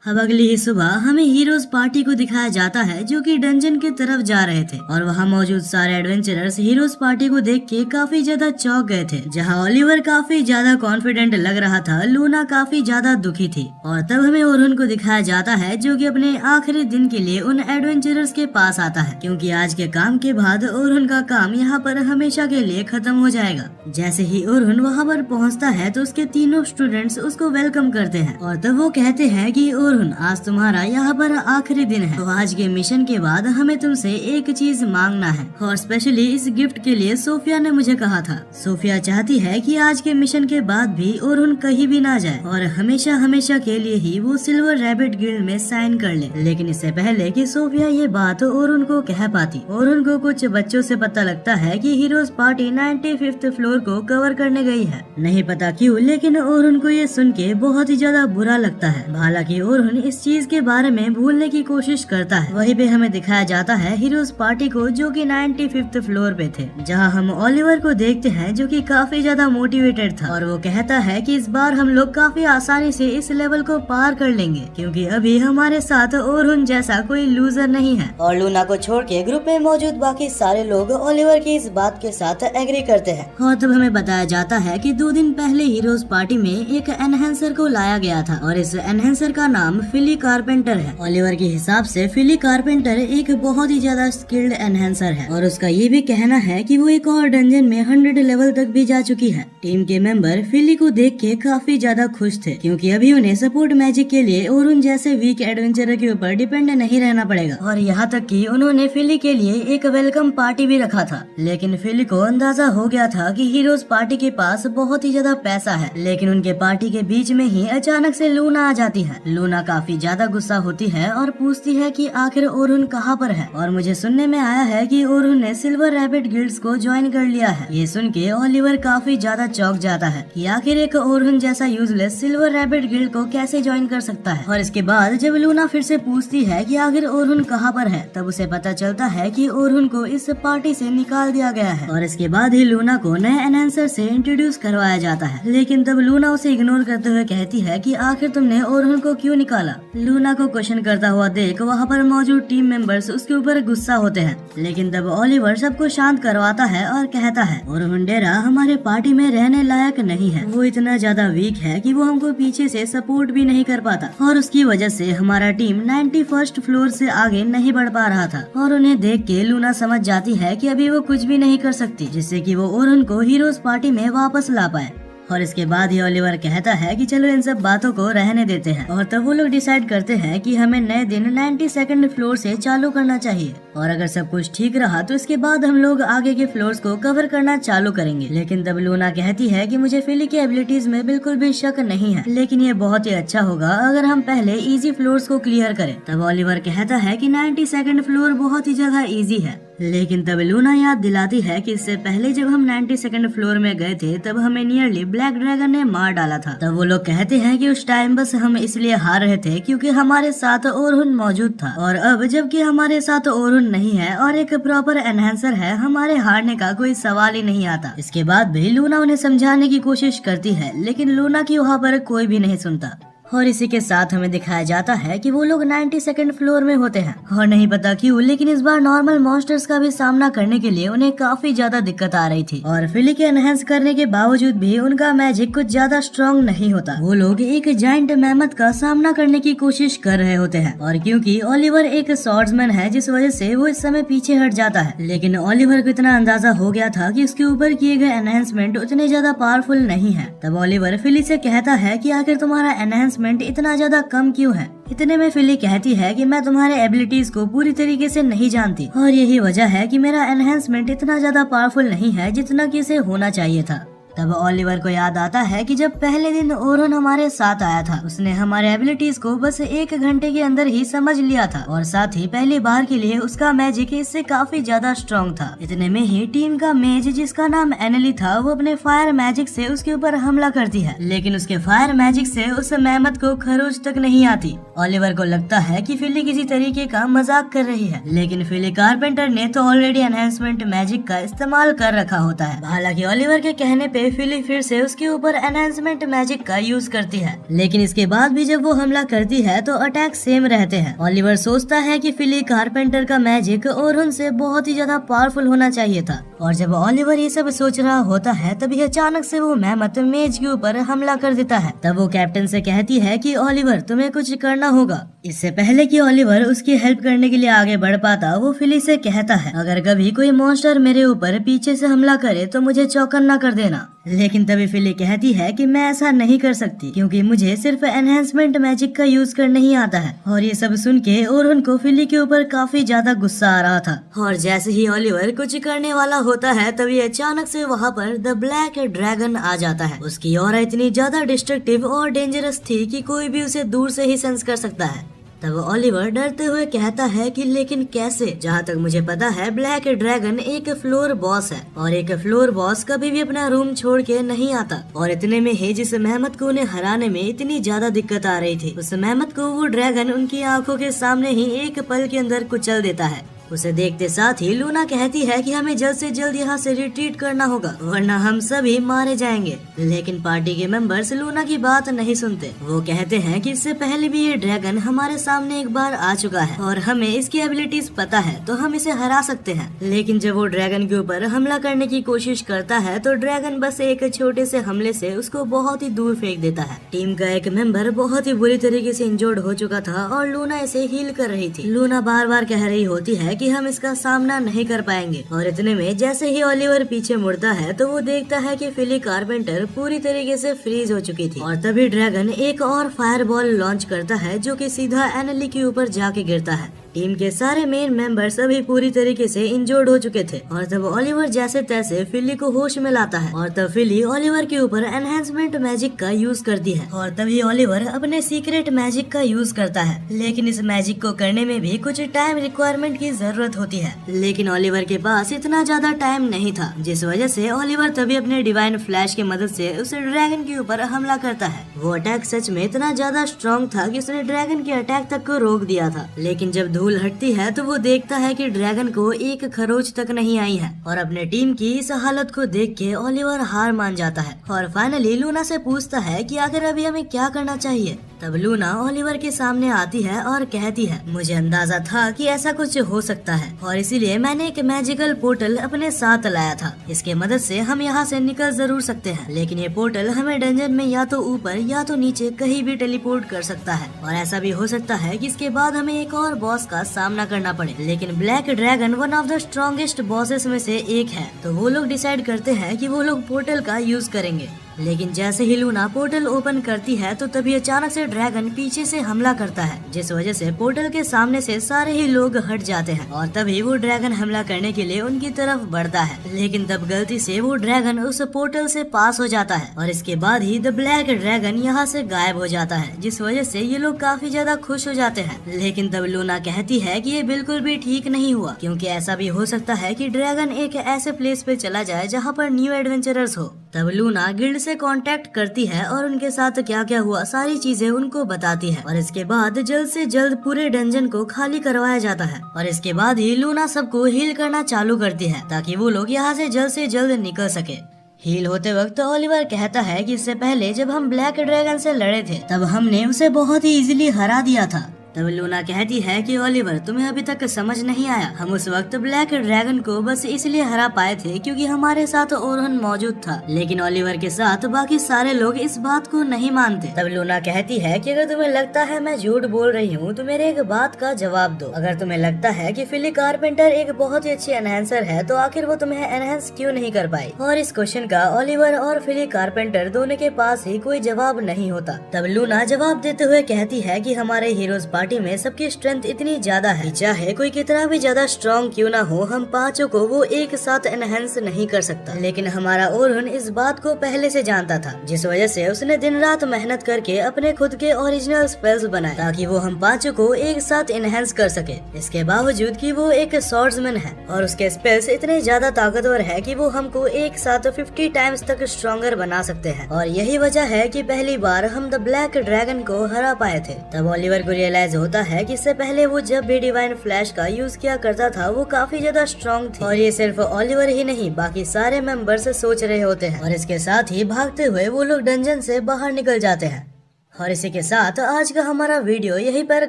अब अगली ही सुबह हमें हीरोज पार्टी को दिखाया जाता है जो कि डंजन की तरफ जा रहे थे और वहाँ मौजूद सारे एडवेंचरर्स हीरोज पार्टी को देख के काफी ज्यादा चौंक गए थे। जहाँ ओलिवर काफी ज्यादा कॉन्फिडेंट लग रहा था, लूना काफी ज्यादा दुखी थी। और तब हमें ओरहन को दिखाया जाता है जो कि अपने आखिरी दिन के लिए उन एडवेंचरर्स के पास आता है, क्योंकि आज के काम के बाद ओरहन का काम यहाँ पर हमेशा के लिए खत्म हो जाएगा। जैसे ही ओरहन वहाँ पर पहुँचता है तो उसके तीनों स्टूडेंट्स उसको वेलकम करते हैं और तब वो कहते हैं कि ओरहन, आज तुम्हारा यहाँ पर आखिरी दिन है, तो आज के मिशन के बाद हमें तुमसे एक चीज मांगना है। और स्पेशली इस गिफ्ट के लिए सोफिया ने मुझे कहा था। सोफिया चाहती है कि आज के मिशन के बाद भी ओरहन कहीं भी ना जाए और हमेशा हमेशा के लिए ही वो सिल्वर रैबिट गिल्ड में साइन कर ले। लेकिन इससे पहले कि सोफिया ये बात ओरहन को कह पाती, ओरहन को कुछ बच्चों से पता लगता है कि हीरोज पार्टी 95th फ्लोर को कवर करने गई है। नहीं पता क्यों, लेकिन ओरहन को ये सुन के बहुत ही ज्यादा बुरा लगता है। हालांकि ओरहन इस चीज के बारे में भूलने की कोशिश करता है। वहीं पे हमें दिखाया जाता है हीरोज पार्टी को जो कि 95th फ्लोर पे थे, जहां हम ओलिवर को देखते हैं जो कि काफी ज्यादा मोटिवेटेड था और वो कहता है कि इस बार हम लोग काफी आसानी से इस लेवल को पार कर लेंगे, क्योंकि अभी हमारे साथ ओरहन जैसा कोई लूजर नहीं है। और लूना को छोड़ के ग्रुप में मौजूद बाकी सारे लोग ओलिवर की इस बात के साथ एग्री करते हैं। और तब हमें बताया जाता है कि 2 दिन पहले हीरोज पार्टी में एक एनहेंसर को लाया गया था और इस एनहेंसर का नाम फिली कारपेंटर है। ओलिवर के हिसाब से फिली कारपेंटर एक बहुत ही ज्यादा स्किल्ड एनहेंसर है और उसका ये भी कहना है कि वो एक और डंजन में 100 लेवल तक भी जा चुकी है। टीम के मेंबर फिली को देख के काफी ज्यादा खुश थे, क्योंकि अभी उन्हें सपोर्ट मैजिक के लिए ओरहन जैसे वीक एडवेंचरर के ऊपर डिपेंड नहीं रहना पड़ेगा। और यहाँ तक कि उन्होंने फिली के लिए एक वेलकम पार्टी भी रखा था। लेकिन फिली को अंदाजा हो गया था कि हीरोज पार्टी के पास बहुत ही ज्यादा पैसा है, लेकिन उनके पार्टी के बीच में ही अचानक से लूना आ जाती है। लूना काफी ज्यादा गुस्सा होती है और पूछती है कि आखिर ओरहन कहाँ पर है। और मुझे सुनने में आया है कि ओरहन ने सिल्वर रैबिट गिल्ड्स को ज्वाइन कर लिया है। ये सुन के ओलिवर काफी ज्यादा चौंक जाता है कि आखिर एक ओरहन जैसा यूजलेस सिल्वर रैबिट गिल्ड को कैसे ज्वाइन कर सकता है। और इसके बाद जब लूना फिर से पूछती है कि आखिर ओरहन कहाँ पर है, तब उसे पता चलता है कि ओरहन को इस पार्टी से निकाल दिया गया है। और इसके बाद ही लूना को नए एनहांसर से इंट्रोड्यूस करवाया जाता है। लेकिन तब लूना उसे इग्नोर करते हुए कहती है कि आखिर तुमने ओरहन को क्यों निकाला। लूना को क्वेश्चन करता हुआ देख वहाँ पर मौजूद टीम मेंबर्स उसके ऊपर गुस्सा होते हैं, लेकिन तब ओलिवर सबको शांत करवाता है और कहता है और हुंडेरा हमारे पार्टी में रहने लायक नहीं है। वो इतना ज्यादा वीक है कि वो हमको पीछे से सपोर्ट भी नहीं कर पाता और उसकी वजह से हमारा टीम 91st फ्लोर से आगे नहीं बढ़ पा रहा था। और उन्हें देख के लूना समझ जाती है कि अभी वो कुछ भी नहीं कर सकती जिससे कि वो ओरहन को हीरोज पार्टी में वापस ला पाए। और इसके बाद ही ओलिवर कहता है कि चलो इन सब बातों को रहने देते हैं। और तब वो लोग डिसाइड करते हैं कि हमें नए दिन 92nd फ्लोर से चालू करना चाहिए और अगर सब कुछ ठीक रहा तो इसके बाद हम लोग आगे के फ्लोर्स को कवर करना चालू करेंगे। लेकिन तब लूना कहती है कि मुझे फिली की एबिलिटीज में बिल्कुल भी शक नहीं है, लेकिन ये बहुत ही अच्छा होगा अगर हम पहले इजी फ्लोर्स को क्लियर करें। तब ओलिवर कहता है कि 92nd फ्लोर बहुत ही ज्यादा इजी है, लेकिन तब लूना याद दिलाती है कि इससे पहले जब हम 92nd फ्लोर में गए थे तब हमें नियरली ब्लैक ड्रैगन ने मार डाला था। तब वो लोग कहते हैं कि उस टाइम बस हम इसलिए हार रहे थे क्योंकि हमारे साथ ओरहुन मौजूद था, और अब जबकि हमारे साथ ओरहुन नहीं है और एक प्रॉपर एनहेंसर है, हमारे हारने का कोई सवाल ही नहीं आता। इसके बाद भी लूना उन्हें समझाने की कोशिश करती है, लेकिन लूना की वहाँ पर कोई भी नहीं सुनता। और इसी के साथ हमें दिखाया जाता है कि वो लोग 92nd फ्लोर में होते हैं और नहीं पता क्यों, लेकिन इस बार नॉर्मल मॉन्स्टर्स का भी सामना करने के लिए उन्हें काफी ज्यादा दिक्कत आ रही थी। और फिली के एनहेंस करने के बावजूद भी उनका मैजिक कुछ ज्यादा स्ट्रॉन्ग नहीं होता। वो लोग एक जायंट मैमथ का सामना करने की कोशिश कर रहे होते हैं, और क्योंकि ओलिवर एक स्वॉर्ड्समैन है जिस वजह से वो इस समय पीछे हट जाता है। लेकिन ओलिवर को इतना अंदाजा हो गया था कि उसके ऊपर किए गए एनहेंसमेंट उतने ज्यादा पावरफुल नहीं है। तब ओलिवर फिली से कहता है कि आखिर तुम्हारा एनहेंसमेंट इतना ज्यादा कम क्यों है। इतने में फिली कहती है कि मैं तुम्हारे एबिलिटीज को पूरी तरीके से नहीं जानती और यही वजह है कि मेरा एनहेंसमेंट इतना ज्यादा पावरफुल नहीं है जितना कि इसे होना चाहिए था। तब ओलिवर को याद आता है कि जब पहले दिन ओरहन हमारे साथ आया था उसने हमारे एबिलिटीज को बस 1 घंटे के अंदर ही समझ लिया था, और साथ ही पहली बार के लिए उसका मैजिक इससे काफी ज्यादा स्ट्रॉन्ग था। इतने में ही टीम का मेज जिसका नाम एनली था वो अपने फायर मैजिक से उसके ऊपर हमला करती है, लेकिन उसके फायर मैजिक से उस मेहमत को खरोच तक नहीं आती। ओलिवर को लगता है कि फिली किसी तरीके का मजाक कर रही है, लेकिन फिली कारपेंटर ने तो ऑलरेडी एनहेंसमेंट मैजिक का इस्तेमाल कर रखा होता है। हालांकि ओलिवर के कहने पे फिली फिर से उसके ऊपर एनहांसमेंट मैजिक का यूज करती है, लेकिन इसके बाद भी जब वो हमला करती है तो अटैक सेम रहते हैं। ओलिवर सोचता है कि फिली कारपेंटर का मैजिक ओरहुन से बहुत ही ज्यादा पावरफुल होना चाहिए था, और जब ओलिवर ये सब सोच रहा होता है तभी अचानक से वो मेहमत मेज के ऊपर हमला कर देता है। तब वो कैप्टन से कहती है कि ओलिवर तुम्हें कुछ करना होगा। इससे पहले कि ओलिवर उसकी हेल्प करने के लिए आगे बढ़ पाता वो फिली से कहता है अगर कभी कोई मॉन्स्टर मेरे ऊपर पीछे से हमला करे तो मुझे चौकन्ना कर देना। लेकिन तभी फिली कहती है कि मैं ऐसा नहीं कर सकती क्योंकि मुझे सिर्फ एनहेंसमेंट मैजिक का यूज करना ही आता है। और ये सब सुन के ओरहुन को फिली के ऊपर काफी ज्यादा गुस्सा आ रहा था, और जैसे ही ओलिवर कुछ करने वाला होता है तभी अचानक से वहाँ पर द ब्लैक ड्रैगन आ जाता है। उसकी ऑरा इतनी ज्यादा डिस्ट्रक्टिव और डेंजरस थी कि कोई भी उसे दूर से ही सेंस कर सकता है। तब ओलिवर डरते हुए कहता है कि लेकिन कैसे? जहाँ तक मुझे पता है ब्लैक ड्रैगन एक फ्लोर बॉस है और एक फ्लोर बॉस कभी भी अपना रूम छोड़ के नहीं आता। और इतने में ही जिस मेहमत को उन्हें हराने में इतनी ज्यादा दिक्कत आ रही थी उस मेहमत को वो ड्रैगन उनकी आंखों के सामने ही एक पल के अंदर कुचल देता है। उसे देखते साथ ही लूना कहती है कि हमें जल्द से जल्द यहाँ से रिट्रीट करना होगा वरना हम सभी मारे जाएंगे। लेकिन पार्टी के मेंबर्स लूना की बात नहीं सुनते। वो कहते हैं कि इससे पहले भी ये ड्रैगन हमारे सामने एक बार आ चुका है और हमें इसकी एबिलिटीज पता है तो हम इसे हरा सकते हैं। लेकिन जब वो ड्रैगन के ऊपर हमला करने की कोशिश करता है तो ड्रैगन बस एक छोटे से हमले से उसको बहुत ही दूर फेंक देता है। टीम का एक मेंबर बहुत ही बुरी तरीके से इंजर्ड हो चुका था और लूना इसे हील कर रही थी। लूना बार बार कह रही होती है कि हम इसका सामना नहीं कर पाएंगे, और इतने में जैसे ही ओलिवर पीछे मुड़ता है तो वो देखता है कि फिली कारपेंटर पूरी तरीके से फ्रीज हो चुकी थी। और तभी ड्रैगन एक और फायरबॉल लॉन्च करता है जो कि सीधा एनली के ऊपर जाके गिरता है। टीम के सारे मेन मेंबर्स अभी पूरी तरीके से इंजर्ड हो चुके थे, और तब ओलिवर जैसे तैसे फिली को होश में लाता है और तब फिली ओलिवर के ऊपर एनहेंसमेंट मैजिक का यूज करती है। और तभी ओलिवर अपने सीक्रेट मैजिक का यूज करता है, लेकिन इस मैजिक को करने में भी कुछ टाइम रिक्वायरमेंट की जरूरत होती है। लेकिन ओलिवर के पास इतना ज्यादा टाइम नहीं था, जिस वजह से ओलिवर तभी अपने डिवाइन फ्लैश की मदद से उस ड्रैगन के ऊपर हमला करता है। वो अटैक सच में इतना ज्यादा स्ट्रॉन्ग था कि उसने ड्रैगन के अटैक तक को रोक दिया था। लेकिन जब धूल हटती है तो वो देखता है कि ड्रैगन को एक खरोच तक नहीं आई है और अपने टीम की इस हालत को देख के ओलिवर हार मान जाता है और फाइनली लूना से पूछता है कि आखिर अभी हमें क्या करना चाहिए। तब लूना ओलिवर के सामने आती है और कहती है, मुझे अंदाजा था कि ऐसा कुछ हो सकता है और इसीलिए मैंने एक मैजिकल पोर्टल अपने साथ लाया था। इसके मदद से हम यहाँ से निकल जरूर सकते हैं, लेकिन ये पोर्टल हमें डंजन में या तो ऊपर या तो नीचे कहीं भी टेलीपोर्ट कर सकता है और ऐसा भी हो सकता है कि इसके बाद हमें एक और बॉस का सामना करना पड़े। लेकिन black dragon one of the strongest bosses में से एक है, तो वो लोग डिसाइड करते हैं कि वो लोग पोर्टल का यूज करेंगे। लेकिन जैसे ही लूना पोर्टल ओपन करती है तो तभी अचानक से ड्रैगन पीछे से हमला करता है, जिस वजह से पोर्टल के सामने से सारे ही लोग हट जाते हैं और तभी वो ड्रैगन हमला करने के लिए उनकी तरफ बढ़ता है। लेकिन तब गलती से वो ड्रैगन उस पोर्टल से पास हो जाता है और इसके बाद ही द ब्लैक ड्रैगन यहाँ से गायब हो जाता है, जिस वजह से ये लोग काफी ज्यादा खुश हो जाते हैं। लेकिन तब लूना कहती है कि ये बिल्कुल भी ठीक नहीं हुआ, क्योंकि ऐसा भी हो सकता है कि ड्रैगन एक ऐसे प्लेस पे चला जाए जहाँ पर न्यू एडवेंचरर्स हो। तब लूना गिल्ड से कांटेक्ट करती है और उनके साथ क्या क्या हुआ सारी चीजें उनको बताती है और इसके बाद जल्द से जल्द पूरे डंजन को खाली करवाया जाता है और इसके बाद ही लूना सबको हील करना चालू करती है ताकि वो लोग यहाँ से जल्द निकल सके। हील होते वक्त ओलिवर कहता है कि इससे पहले जब हम ब्लैक ड्रैगन से लड़े थे तब हमने उसे बहुत ही इजीली हरा दिया था। तब लूना कहती है कि ओलिवर तुम्हें अभी तक समझ नहीं आया, हम उस वक्त ब्लैक ड्रैगन को बस इसलिए हरा पाए थे क्योंकि हमारे साथ ओरहन मौजूद था, लेकिन ओलिवर के साथ बाकी सारे लोग इस बात को नहीं मानते। तब लूना कहती है कि अगर तुम्हें लगता है मैं झूठ बोल रही हूँ तो मेरे एक बात का जवाब दो। अगर तुम्हें लगता है कि फिली कारपेंटर एक बहुत ही अच्छी एनहेंसर है तो आखिर वो तुम्हें एनहेंस क्यों नहीं कर पाई। और इस क्वेश्चन का ओलिवर और फिली कारपेंटर दोनों के पास ही कोई जवाब नहीं होता। तब लूना जवाब देते हुए कहती है कि हमारे हीरोज पार्टी में सबकी स्ट्रेंथ इतनी ज्यादा है, चाहे कोई कितना भी ज्यादा स्ट्रॉन्ग क्यों ना हो, हम पांचों को वो एक साथ एनहेंस नहीं कर सकता। लेकिन हमारा ओरहन इस बात को पहले से जानता था, जिस वजह से उसने दिन रात मेहनत करके अपने खुद के ओरिजिनल स्पेल्स बनाए ताकि वो हम पांचों को एक साथ एनहेंस कर सके। इसके बावजूद कि वो एक स्वॉर्ड्समैन है और उसके स्पेल्स इतने ज्यादा ताकतवर है कि वो हमको एक साथ 50 टाइम्स तक स्ट्रॉन्गर बना सकते हैं और यही वजह है कि पहली बार हम द ब्लैक ड्रैगन को हरा पाए थे। तब ओलिवर को रियलाइज होता है कि इससे पहले वो जब भी डिवाइन फ्लैश का यूज किया करता था वो काफी ज्यादा स्ट्रॉन्ग थी और ये सिर्फ ओलिवर ही नहीं बाकी सारे मेंबर्स सोच रहे होते हैं और इसके साथ ही भागते हुए वो लोग डंजन से बाहर निकल जाते हैं। और इसी के साथ आज का हमारा वीडियो यहीं पर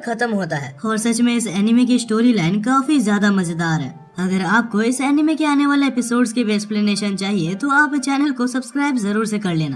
खत्म होता है और सच में इस एनिमे की स्टोरी लाइन काफी ज्यादा मजेदार है। अगर आपको इस एनिमे के आने वाले एपिसोड्स की भी एक्सप्लेनेशन चाहिए तो आप चैनल को सब्सक्राइब जरूर से कर लेना।